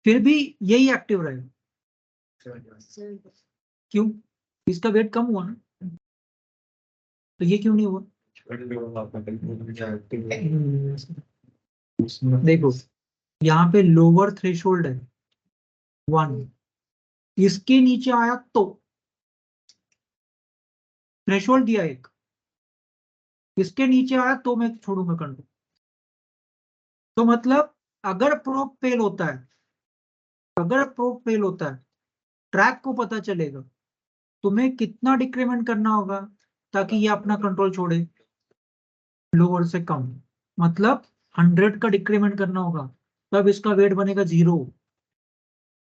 फिर भी यही एक्टिव रहेगा, क्यों, इसका वेट कम हुआ ना, तो ये क्यों नहीं हुआ। देखो यहाँ पे लोअर थ्रेशोल्ड है 1, इसके नीचे आया तो थ्रेशोल्ड दिया एक, इसके नीचे आया तो मैं छोड़ूंगा कंट्रोल। तो मतलब अगर प्रोब फेल होता है, अगर प्रोब फेल होता है, ट्रैक को पता चलेगा, तुम्हें कितना डिक्रीमेंट करना होगा ताकि ये अपना कंट्रोल छोड़े, लोअर से कम, मतलब 100 का डिक्रीमेंट करना होगा, तब इसका वेट बनेगा 0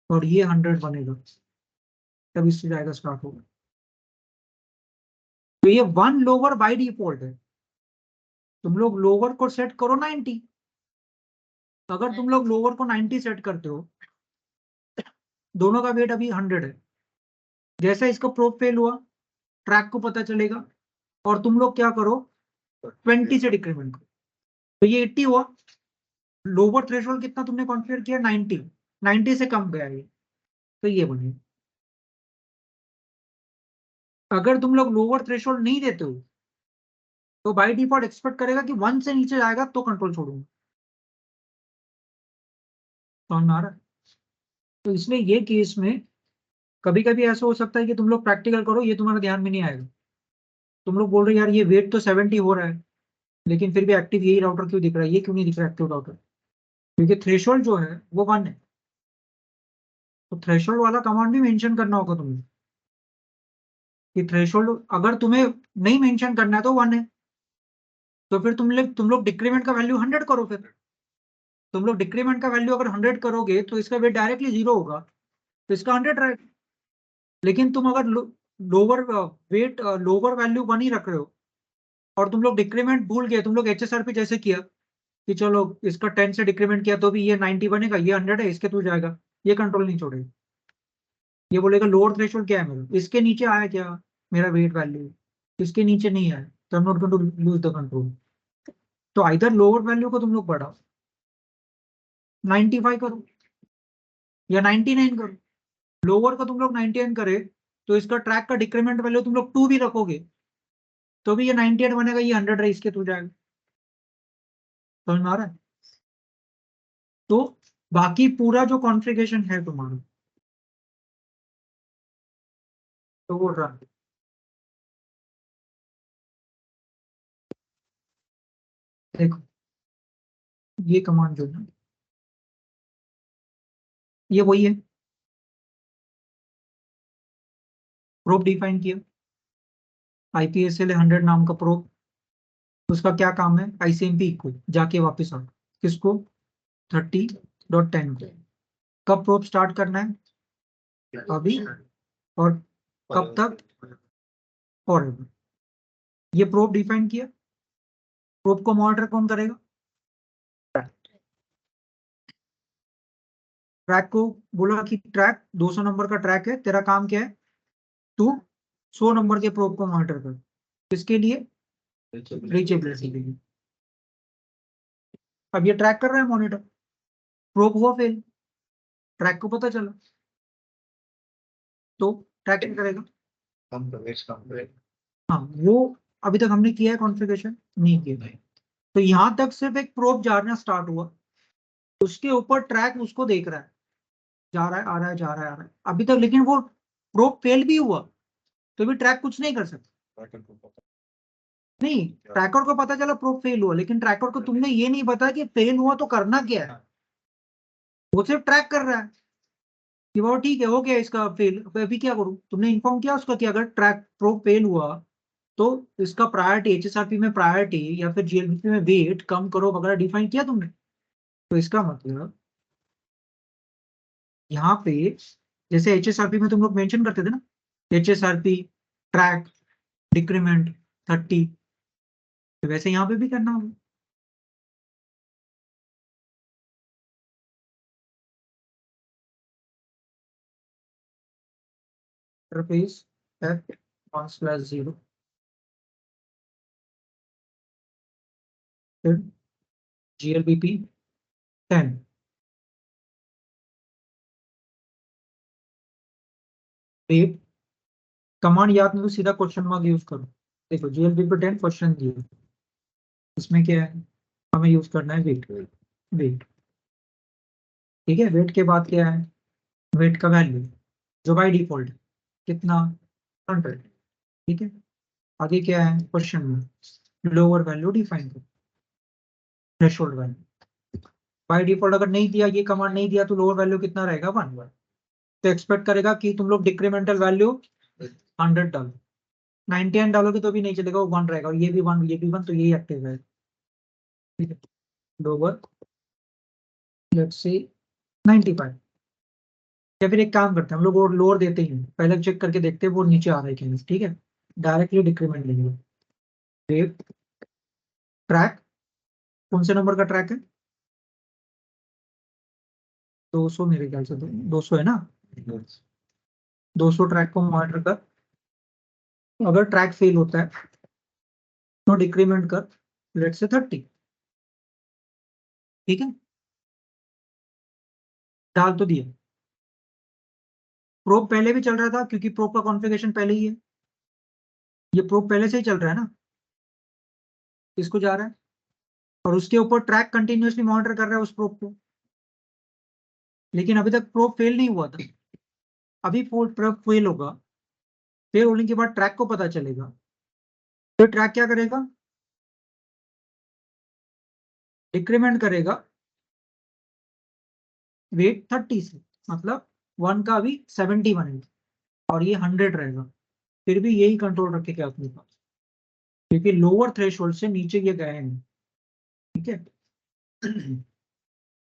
और ये 100 बनेगा, तब इससे जाएगा स्टार्ट होगा। तो ये 1 लोअर बाय डिफॉल्ट है, तुम लोग लोअर को सेट करो 90, अगर तुम लोग लोअर को 90 सेट करते हो, दोनों का वेट अभी 100 है, जैसा इसका प्रोब फेल हुआ ट्रैक को पता चलेगा और तुम लोग क्या करो 20 से डिक्रीमेंट करो, तो ये 80 हुआ, लोअर थ्रेशोल्ड कितना तुमने कॉन्फिगर किया 90, 90 से कम गया ये, तो ये बने। अगर तुम लोग लोअर थ्रेशोल्ड नहीं देते हो तो बाय डिफॉल्ट एक्सपेक्ट करेगा कि 1 से नीचे जाएगा तो कंट्रोल छोड़ूंगा, समझ में आ रहा है। तो इसलिए ये केस में कभी कभी ऐसा हो सकता है कि तुम लोग प्रैक्टिकल करो, ये तुम्हारा ध्यान में नहीं आएगा, तुम लोग बोल रहे हो यार ये वेट तो 70 हो रहा है लेकिन फिर भी एक्टिव यही राउटर क्यों दिख रहा है, ये क्यों नहीं दिख रहा एक्टिव राउटर, क्योंकि थ्रेशोल्ड जो है वो 1 है, तो थ्रेशोल्ड वाला कमांड भी मेंशन करना होगा तुम्हें कि थ्रेशोल्ड अगर तुम्हें नहीं मेंशन करना है तो 1 है, तो फिर तुम लोग डिक्रीमेंट का वैल्यू 100 करो। फिर तुम लोग डिक्रीमेंट का वैल्यू अगर 100 करोगे तो इसका वेट डायरेक्टली 0 होगा, तो इसका 100 रहेगा। लेकिन तुम अगर लोअर वेट लोअर वैल्यू 1 ही रख रहे हो और तुम लोग डिक्रीमेंट भूल गए, तुम लोग HSRP जैसे किया कि चलो इसका 10 से डिक्रीमेंट किया तो भी ये 90 बनेगा, ये 100 है, इसके थ्रू जाएगा, ये कंट्रोल नहीं छोड़ेगा। ये बोलेगा लोअर थ्रेशोल्ड क्या है मेरा, इसके नीचे आया क्या मेरा वेट वैल्यू, इसके नीचे नहीं आया तो I am not going to lose the control. तो आइदर लोअर वैल्यू को तुम लोग बढ़ाओ, 95 करो या 99 करो। लोअर का तुम लोग 99 करे तो इसका ट्रैक का डिक्रीमेंट वैल्यू तुम लोग 2 भी रखोगे तो भी ये 98 बनेगा, ये 100 है, इसके थ्रू जाएगा। समझ में आ रहा है? तो बाकी पूरा जो कॉन्फ़िगरेशन है तुम्हारा तो वो रन, देखो ये कमांड जो है ये वही है, प्रोब डिफाइन किया, IPSLA 100 नाम का प्रोब। उसका क्या काम है, ICMP को जाके वापस आओ किसको, 30.10 को। कब प्रोब स्टार्ट करना है, अभी, और कब तक, और ये प्रोब डिफाइन किया। प्रोब को मॉनिटर कौन करेगा, ट्रैक को बोला कि ट्रैक 200 नंबर का ट्रैक है, तेरा काम क्या है, तू 100 नंबर के प्रोब को मॉनिटर कर। किसके लिए, रीचेबिलिटी के लिए। अब ये ट्रैक कर रहा है मॉनिटर, प्रोब हुआ फेल, ट्रैक को पता चला, तो ट्रैक क्या करेगा, कम करेगा। हाँ वो अभी तक हमने किया है कॉन्फ़िगरेशन, नहीं किया है। तो यहां तक सिर्फ एक प्रोब जाना स्टार्ट हुआ, उसके ऊपर ट्रैक उसको देख रहा है, जा रहा है आ रहा है जा रहा है आ रहा है अभी तक, लेकिन वो प्रोब फेल भी हुआ तो भी ट्रैक कुछ नहीं कर सकता। नहीं, ट्रैकर को पता चला प्रोब फेल हुआ, लेकिन ट्रैकर को तुमने ये नहीं बताया कि फेल हुआ तो करना क्या है, वो सिर्फ ट्रैक कर रहा है कि वो ठीक है हो गया इसका फेल, अभी क्या करूं। तुमने इन्फॉर्म किया उसका कि अगर ट्रैक प्रोब फेल हुआ तो इसका प्रायोरिटी HSRP में प्रायोरिटी या फिर GLBP में वेट कम करो वगैरह डिफाइन किया तुमने। तो इसका मतलब यहाँ पे जैसे HSRP में तुम लोग मेंशन करते थे ना, HSRP ट्रैक डिक्रीमेंट 30, तो वैसे यहाँ पे भी करना होगा। इंटरफेस F1/0, फिर GLBP 10, वेट कमांड याद नहीं तो सीधा क्वेश्चन मार्क यूज करो। देखो GLBP 10 क्वेश्चन दिए, इसमें क्या है, हमें यूज करना है वेट, वेट ठीक है। वेट के बाद क्या है, वेट का वैल्यू जो बाय डिफॉल्ट कितना, 100, ठीक है। आगे क्या है क्वेश्चन में, लोअर वैल्यू डिफाइन करो, थ्रेशोल्ड वैल्यू बाय डिफॉल्ट अगर नहीं दिया, ये कमांड नहीं दिया तो लोअर वैल्यू कितना रहेगा, 1। तो एक्सपेक्ट करेगा कि तुम लोग डिक्रीमेंटल वैल्यू 100 डालो, 99 डालोगे तो भी नहीं चलेगा, वो 1 रहेगा, और ये भी 1 ये भी 1, तो यही एक्टिव है, ठीक है। लोअर लेट्स से 95, या फिर एक काम करते हैं हम लोग और लोअर देते ही हैं, पहले चेक करके देखते हैं वो नीचे आ रहा है कि नहीं, ठीक है। डायरेक्टली डिक्रीमेंट लेंगे, वेट ट्रैक कौन से नंबर का ट्रैक है, 200 मेरे ख्याल से, 200 है ना, 200 ट्रैक को मॉनिटर कर, अगर ट्रैक फेल होता है तो डिक्रीमेंट कर लेट से 30, ठीक है। डाल तो दिया, प्रोब पहले भी चल रहा था क्योंकि प्रोब का कॉन्फ़िगरेशन पहले ही है, ये प्रोब पहले से ही चल रहा है ना, इसको जा रहा है और उसके ऊपर ट्रैक कंटिन्यूअसली मॉनिटर कर रहा है उस प्रोब को, लेकिन अभी तक प्रोब फेल नहीं हुआ था। अभी प्रोब फेल होगा, फेल होने के बाद ट्रैक को पता चलेगा, फिर ट्रैक क्या करेगा, डिक्रीमेंट करेगा वेट 30 से, मतलब 1 का भी 70 बनेगा और ये 100 रहेगा, फिर भी यही कंट्रोल रखे क्या अपने पास, क्योंकि लोअर थ्रेशोल्ड से नीचे ये गए नहीं। ठीक है।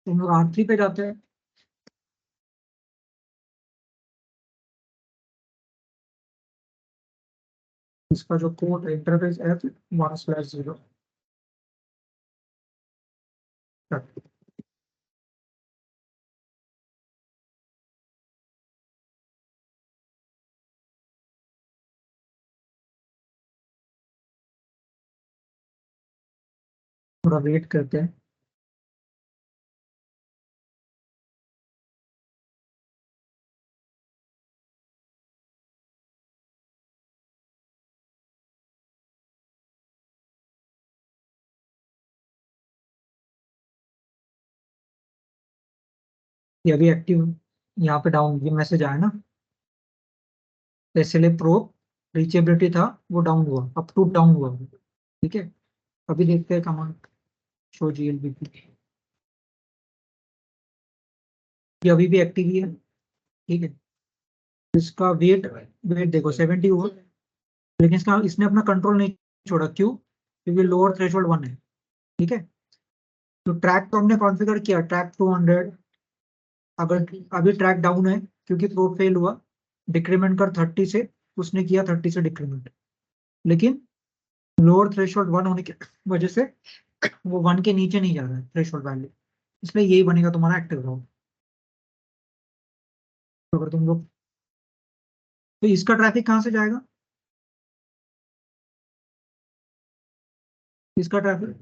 तो हम लोग R3 पे जाते हैं। इसका जो कोड इंटरफेस F1/0 थोड़ा वेट करते हैं। ये अभी एक्टिव, यहाँ पे डाउन ये मैसेज आया ना, एसएलए प्रो रीचेबिलिटी था वो डाउन हुआ, अप टू डाउन हुआ। ठीक है। अभी देखते हैं कमांड शो जीएलबीपी, ये अभी भी एक्टिव ही है। ठीक है। इसका वेट वेट देखो 70 हुआ, लेकिन इसका इसने अपना कंट्रोल नहीं छोड़ा, क्यों? क्योंकि लोअर थ्रेशोल्ड 1 है। ठीक है। तो ट्रैक तो हमने कॉन्फ़िगर किया, ट्रैक 200, अगर अभी ट्रैक डाउन है क्योंकि प्रोब फेल हुआ, डिक्रीमेंट कर 30 से, उसने किया 30 से डिक्रीमेंट, लेकिन लोअर थ्रेशोल्ड 1 होने की वजह से वो 1 के नीचे नहीं जा रहा है थ्रेशोल्ड वैल्यू, इसलिए यही बनेगा तुम्हारा एक्टिव राउंड। तो अगर तुम लोग, तो इसका ट्रैफिक कहाँ से जाएगा? इसका ट्रैफिक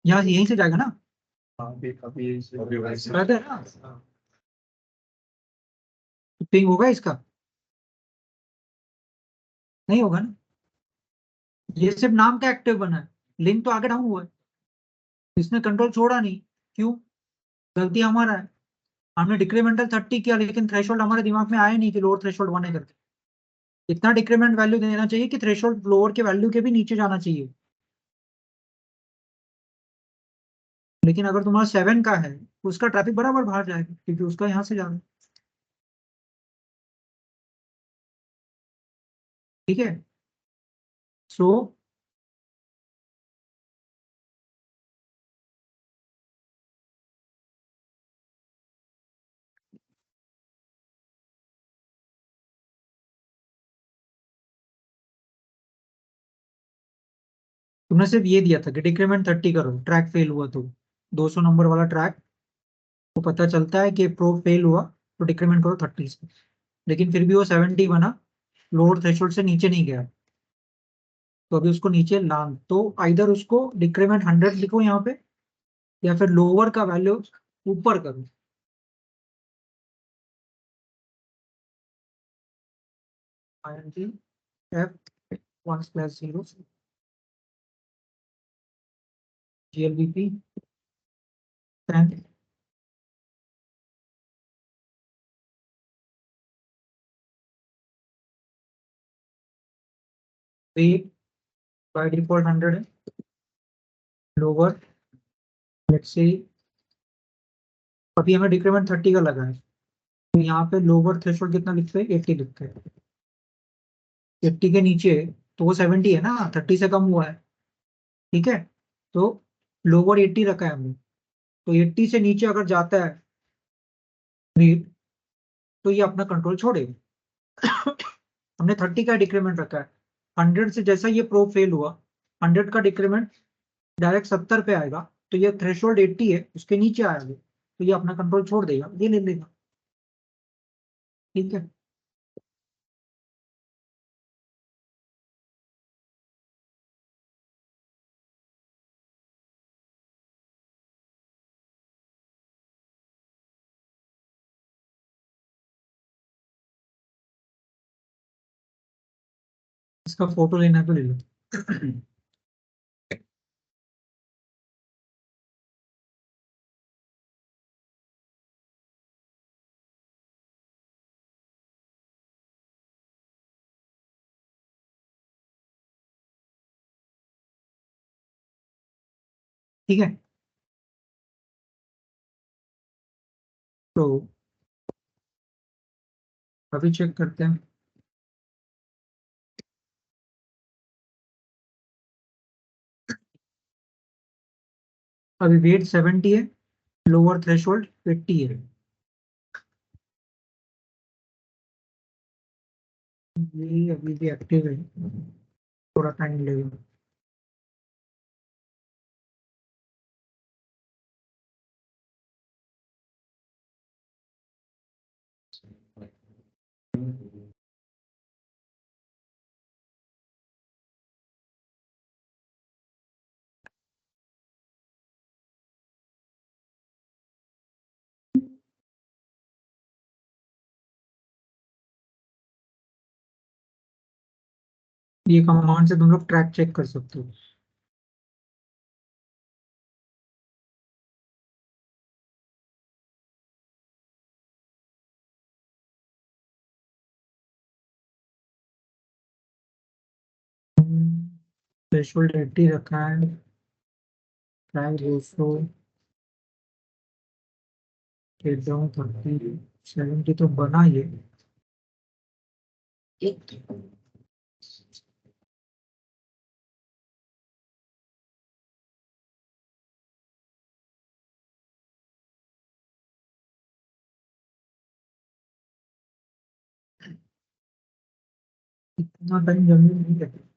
यहाँ यहीं से जाएगा ना, अभी वैसे रहता है ना, पिंग होगा इसका, नहीं होगा ना, ये सिर्फ नाम का एक्टिव बना है, लिंक तो आगे डाउन हुआ है, इसने कंट्रोल छोड़ा नहीं, क्यों? गलती हमारा है, हमने डिक्रीमेंटल 30 किया, लेकिन थ्रेशोल्ड हमारे दिमाग में आया नहीं कि लोअर थ्रेशोल्ड 1 है करके, इतना डिक्रीमेंट वैल्यू देना चाहिए कि थ्रेशोल्ड लोअर के वैल्यू के भी नीचे जाना चाहिए। लेकिन अगर तुम्हारा 7 का है, उसका ट्रैफिक बराबर बाहर जाएगा, क्योंकि उसका यहाँ से जाना है। ठीक है। सो तुमने सिर्फ ये दिया था कि डिक्रीमेंट 30 करो, ट्रैक फेल हुआ तो 200 नंबर वाला ट्रैक को पता चलता है कि प्रोब फेल हुआ, तो डिक्रीमेंट करो 30 से, लेकिन फिर भी वो 70 बना, लोअर थ्रेशोल्ड से नीचे नहीं गया, तो अभी उसको नीचे ला, तो आइदर उसको डिक्रीमेंट 100 लिखो यहाँ पे, या फिर लोअर का वैल्यू ऊपर करो। ing F1/0 GLBP 10 weight by default 100 है, लोअर लेट्स से अभी हमें डिक्रीमेंट 30 का लगा है, तो यहाँ पे लोअर थ्रेशोल्ड कितना लिखते हैं? 80 लिखते हैं। 80 के नीचे तो वो 70 है ना, 30 से कम हुआ है। ठीक है। तो लोअर 80 रखा है हमने, तो 80 से नीचे अगर जाता है रेट, तो ये अपना कंट्रोल छोड़ेगा। हमने 30 का डिक्रीमेंट रखा है, 100 से जैसा ये प्रो फेल हुआ, 100 का डिक्रीमेंट डायरेक्ट 70 पे आएगा, तो ये थ्रेशोल्ड 80 है, उसके नीचे आएगा, तो ये अपना कंट्रोल छोड़ देगा, ये ले लेगा। ठीक है। इसका फोटो लेना है तो ले लो। ठीक है। अभी चेक करते हैं। अभी वेट 70 है, लोअर थ्रेशोल्ड 80 है। ये अभी भी एक्टिव है, थोड़ा टाइम लगेगा। ये कमांड से तुम लोग ट्रैक चेक कर सकते हो। थ्रेशोल्ड 80 रखा है, ट्राई रेशो डाउन 30, 70 तो बना ये। इतना टाइम जमीन नहीं रहती।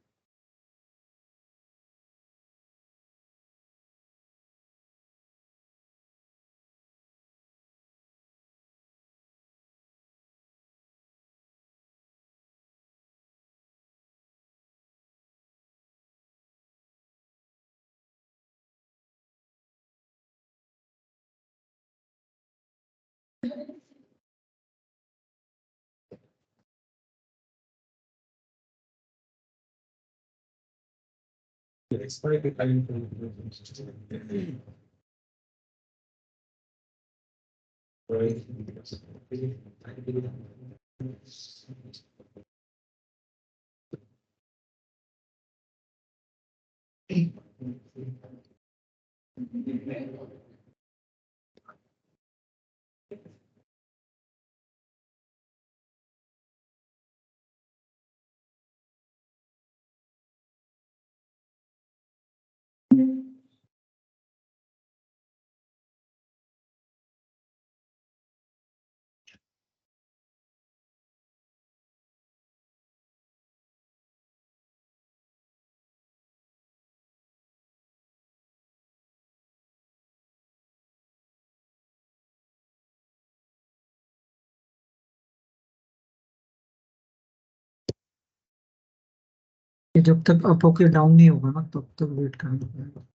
ये जब तक अप होके डाउन नहीं होगा ना तब तक वेट करना पड़ेगा।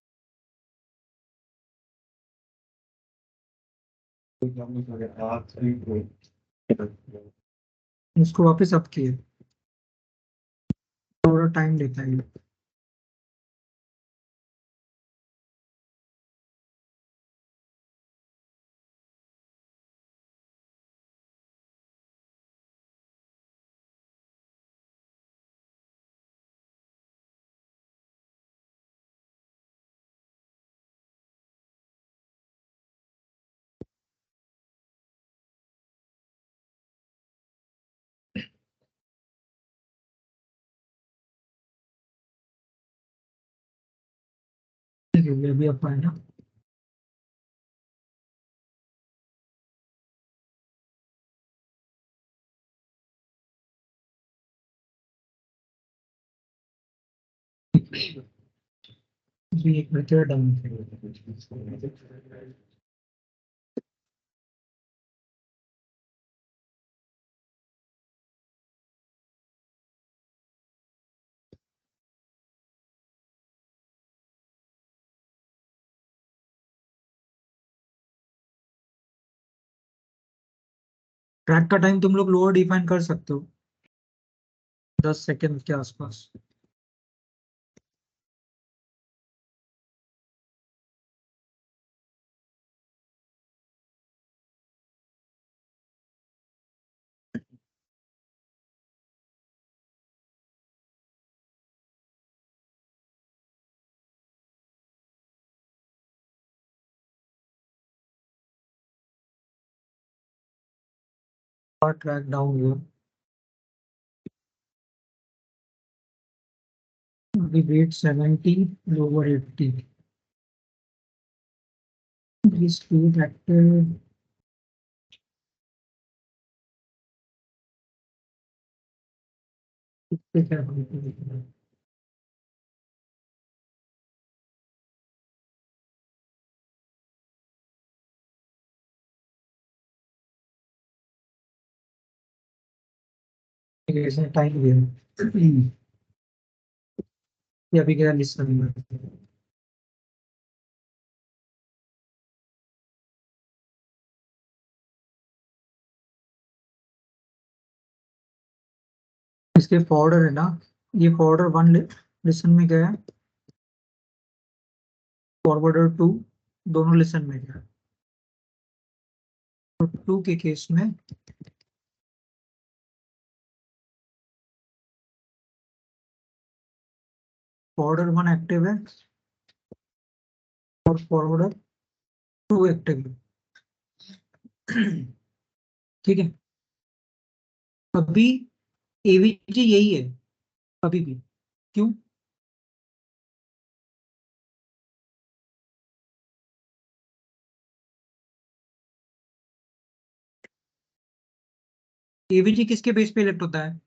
उसको वापस अप किए, थोड़ा टाइम लेता है ये। ठीक है, ये भी अप है ना। अभी एक मिनट डाउन। ट्रैक का टाइम तुम लोग लोअर डिफाइन कर सकते हो, 10 सेकेंड के आसपास। ट्रैक डाउन हुआ, अभी wait 70, lower 80, this two factor इससे क्या होता है? इसमें टाइम दिया, ये अभी क्या लिस्ट करना है। इसके फॉर्डर है ना, ये फॉर्डर 1 लिसन में गया, फॉरवर्डर 2 दोनों लिसन में गया। तो 2 के केस में फॉरवर्डर 1 एक्टिव है और फॉरवर्डर 2 एक्टिव है। ठीक है, अभी एवीजी यही है अभी भी, क्यों? एवीजी किसके बेस पे इलेक्ट होता है?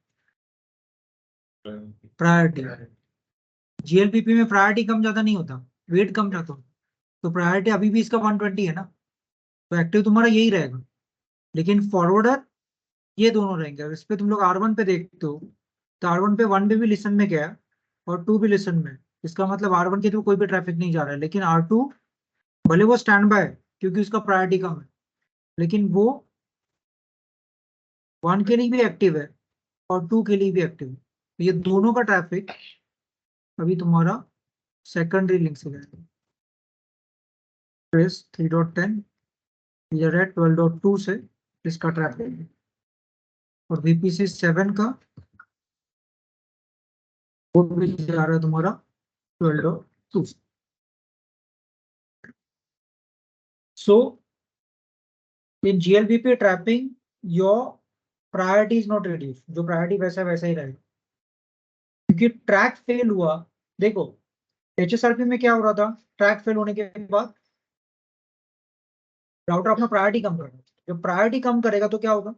प्रायोरिटी। जीएलपीपी में प्रायोरिटी कम ज्यादा नहीं होता, वेट कम जाता है, तो प्रायोरिटी अभी भी इसका 120 है ना, तो एक्टिव तुम्हारा यही रहेगा। लेकिन फॉरवर्डर ये दोनों रहेंगे। अगर इस पे तुम लोग R1 पे देखते हो तो R1 पे 1 पे भी लिसन में गया और 2 भी लिसन में, इसका मतलब R1 के थ्रू कोई भी ट्रैफिक नहीं जा रहा है। लेकिन R2 भले वो स्टैंड बाय है क्योंकि उसका प्रायोरिटी कम है, लेकिन वो 1 के लिए भी एक्टिव है और 2 के लिए भी एक्टिव है। तो ये दोनों का ट्रैफिक अभी तुम्हारा सेकेंडरी लिंक से जाएगा। 3.10 इधर है 12.2 से इसका ट्रैफिक, और VPC 7 का वो भी जा रहा है तुम्हारा 12.2। So in GLBP trapping your priority is not reduced, जो प्रायोरिटी वैसा वैसा ही रहेगा क्योंकि ट्रैक फेल हुआ। देखो HSRP में क्या हो रहा था, ट्रैक फेल होने के बाद राउटर अपना प्रायोरिटी कम कर रहा है। जब प्रायोरिटी कम करेगा तो क्या होगा,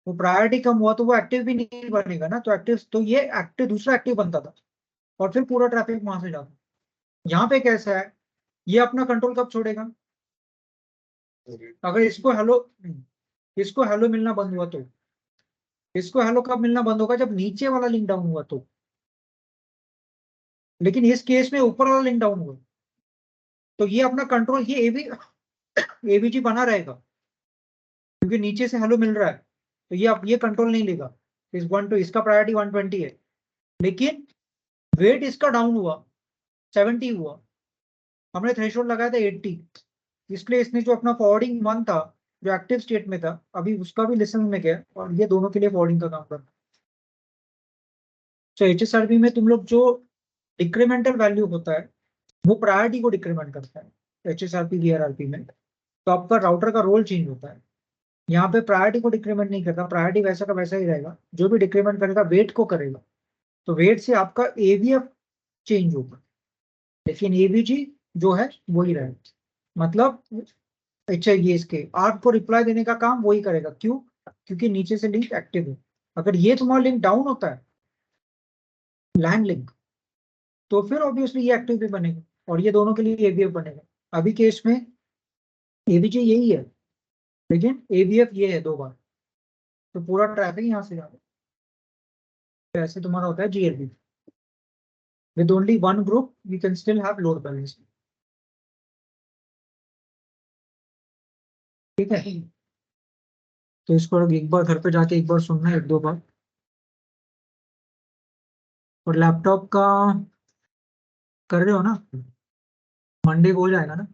वो प्रायोरिटी कम हुआ तो वो एक्टिव भी नहीं बनेगा ना, तो एक्टिव, तो ये एक्टिव दूसरा एक्टिव बनता था और फिर पूरा ट्रैफिक वहां से जाता। यहाँ पे कैसा है, ये अपना कंट्रोल कब छोड़ेगा, अगर इसको हेलो मिलना बंद हुआ तो, इसको हेलो कब मिलना बंद होगा, जब नीचे वाला लिंक डाउन हुआ तो। लेकिन इस केस में ऊपर वाला लिंक डाउन हुआ तो ये अपना कंट्रोल, ये एवीजी बना रहेगा क्योंकि नीचे से हेलो मिल रहा है, तो ये अब ये कंट्रोल नहीं लेगा। इस 1 इसका प्रायोरिटी 120 है, लेकिन वेट इसका डाउन हुआ 70 हुआ, हमने थ्रेशोल्ड लगाया था 80, इसलिए इसने जो अपना फॉरवर्डिंग 1 था जो एक्टिव स्टेट में था अभी उसका भी लिसन में गया और ये दोनों के लिए फॉरवर्डिंग का काम कर रहा है। तो HSRP में तुम लोग जो डिक्रीमेंटल वैल्यू होता है वो प्रायोरिटी को डिक्रीमेंट करता है HSRP VRRP में, तो आपका राउटर का रोल चेंज होता है। यहाँ पे प्रायोरिटी को डिक्रीमेंट नहीं करता, प्रायोरिटी वैसा का वैसा ही रहेगा, जो भी डिक्रीमेंट करेगा वेट को करेगा, तो वेट से आपका AVF चेंज होगा, लेकिन AVG जो है वही रहेगा। मतलब अच्छा ये इसके आपको रिप्लाई देने का काम वही करेगा, क्यों? क्योंकि नीचे से लिंक एक्टिव है। अगर ये तुम्हारा लिंक डाउन होता है लैंड लिंक, तो फिर ऑब्वियसली ये एक्टिव भी बनेगा और ये दोनों के लिए AVF बनेगा। अभी केस में AVG यही है लेकिन AVF ये है 2 बार, तो पूरा ट्रैफिक यहाँ से जाएगा। तो ऐसे तुम्हारा होता है GLB। With only 1 group we can still have load balancing. ठीक है, तो इसको एक बार घर पे जाके एक बार सुनना 1-2 बार। और लैपटॉप का कर रहे हो ना, मंडे को हो जाएगा ना?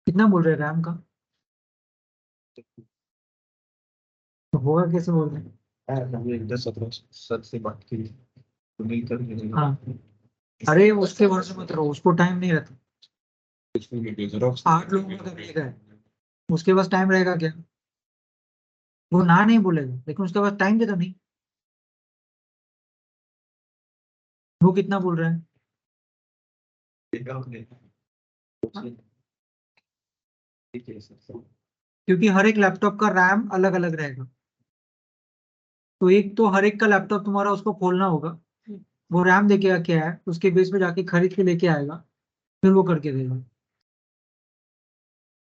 कितना बोल रहे हैं रैम का? तो होगा कैसे बोल रहे हैं? हमने 17 सर से बात की तो नहीं कर हाँ, अरे उसके भरोसे मत रहो, उसको टाइम नहीं रहता। इसमें भी 8 लोगों का कर लेगा, उसके पास टाइम रहेगा क्या? वो ना नहीं बोलेगा, लेकिन उसके पास टाइम देता नहीं। वो कितना बोल रहा है? ठीक है सर। क्योंकि हर एक लैपटॉप का रैम अलग अलग रहेगा, तो एक तो हर एक का लैपटॉप तुम्हारा उसको खोलना होगा, वो रैम देखेगा क्या है, उसके बेस पे जाके खरीद के लेके आएगा, फिर वो करके देगा।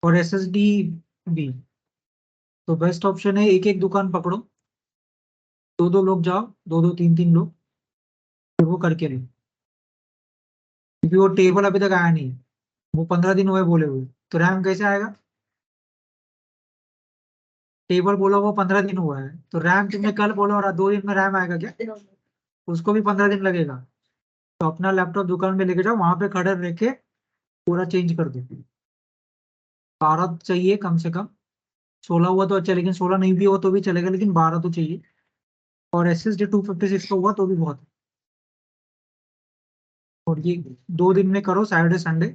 और एसएसडी भी, तो बेस्ट ऑप्शन है एक एक दुकान पकड़ो, दो दो लोग जाओ, दो दो तीन तीन लोग, फिर वो करके लो। क्योंकि वो टेबल अभी तक आया नहीं है, वो 15 दिन हुए बोले हुए, तो रैम कैसे आएगा? टेबल बोला वो 15 दिन हुआ है, तो रैम तुमने कल बोला और 2 दिन में रैम आएगा क्या? उसको भी 15 दिन लगेगा। तो अपना लैपटॉप दुकान में लेके जाओ, वहां पे खड़े रह के पूरा चेंज कर दो। 12 चाहिए कम से कम, 16 हुआ तो अच्छा, लेकिन 16 नहीं भी हो तो भी चलेगा, लेकिन 12 तो चाहिए। और SSD 256 का हुआ तो भी बहुत है। और ये 2 दिन में करो, सैटरडे संडे,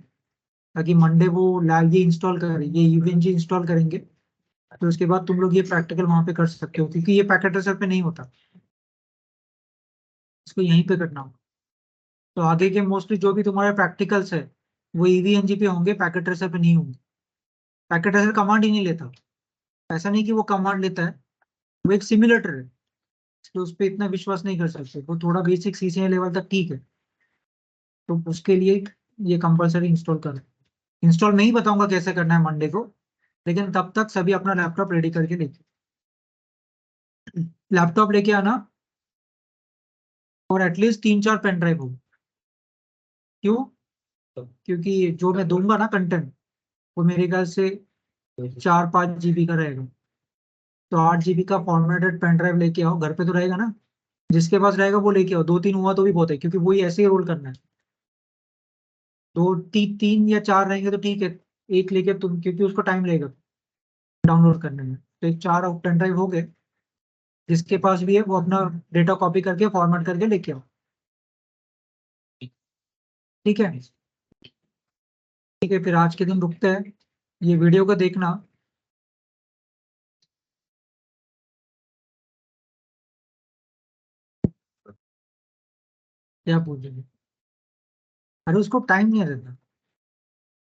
ताकि मंडे वो लैब ये इंस्टॉल करे, ये यूएनजी इंस्टॉल करेंगे, तो उसके बाद तुम लोग ये प्रैक्टिकल वहां पे कर सकते हो, क्योंकि ये पैकेट ट्रेसर पे नहीं होता, इसको यहीं पे करना होगा। तो आगे के मोस्टली जो भी तुम्हारे प्रैक्टिकल्स है वो ईवीएनजी पे होंगे, पैकेट ट्रेसर पे नहीं होंगे। पैकेट ट्रेसर कमांड ही नहीं लेता, ऐसा नहीं कि वो कमांड लेता है, वो एक सिमुलेटर है, तो उस पर इतना विश्वास नहीं कर सकते, वो थोड़ा बेसिक सीखने लेवल तक ठीक है। तो उसके लिए ये कंपलसरी इंस्टॉल कर, इंस्टॉल मैं ही बताऊंगा कैसे करना है मंडे को, लेकिन तब तक सभी अपना लैपटॉप रेडी करके लेके, लैपटॉप लेके आना, और एटलीस्ट 3-4 पेन ड्राइव हो। क्यों? क्योंकि जो मैं दूंगा ना कंटेंट, वो मेरे ख्याल से 4-5 GB का रहेगा, तो 8 GB का फॉर्मेटेड पेन ड्राइव लेके आओ, घर पे तो रहेगा ना, जिसके पास रहेगा वो लेके आओ, 2-3 हुआ तो भी बहुत है, क्योंकि वही ऐसे ही रोल करना है। 2-3 या 4 रहेंगे तो ठीक है, एक लेके तुम, क्योंकि उसको टाइम लगेगा डाउनलोड करने में, तो एक 4 पेन ड्राइव हो गए, जिसके पास भी है वो अपना डेटा कॉपी करके फॉर्मेट करके लेके आओ। ठीक है, ठीक है, फिर आज के दिन रुकते हैं, ये वीडियो को देखना। क्या पूछेंगे? अरे उसको टाइम नहीं रहता,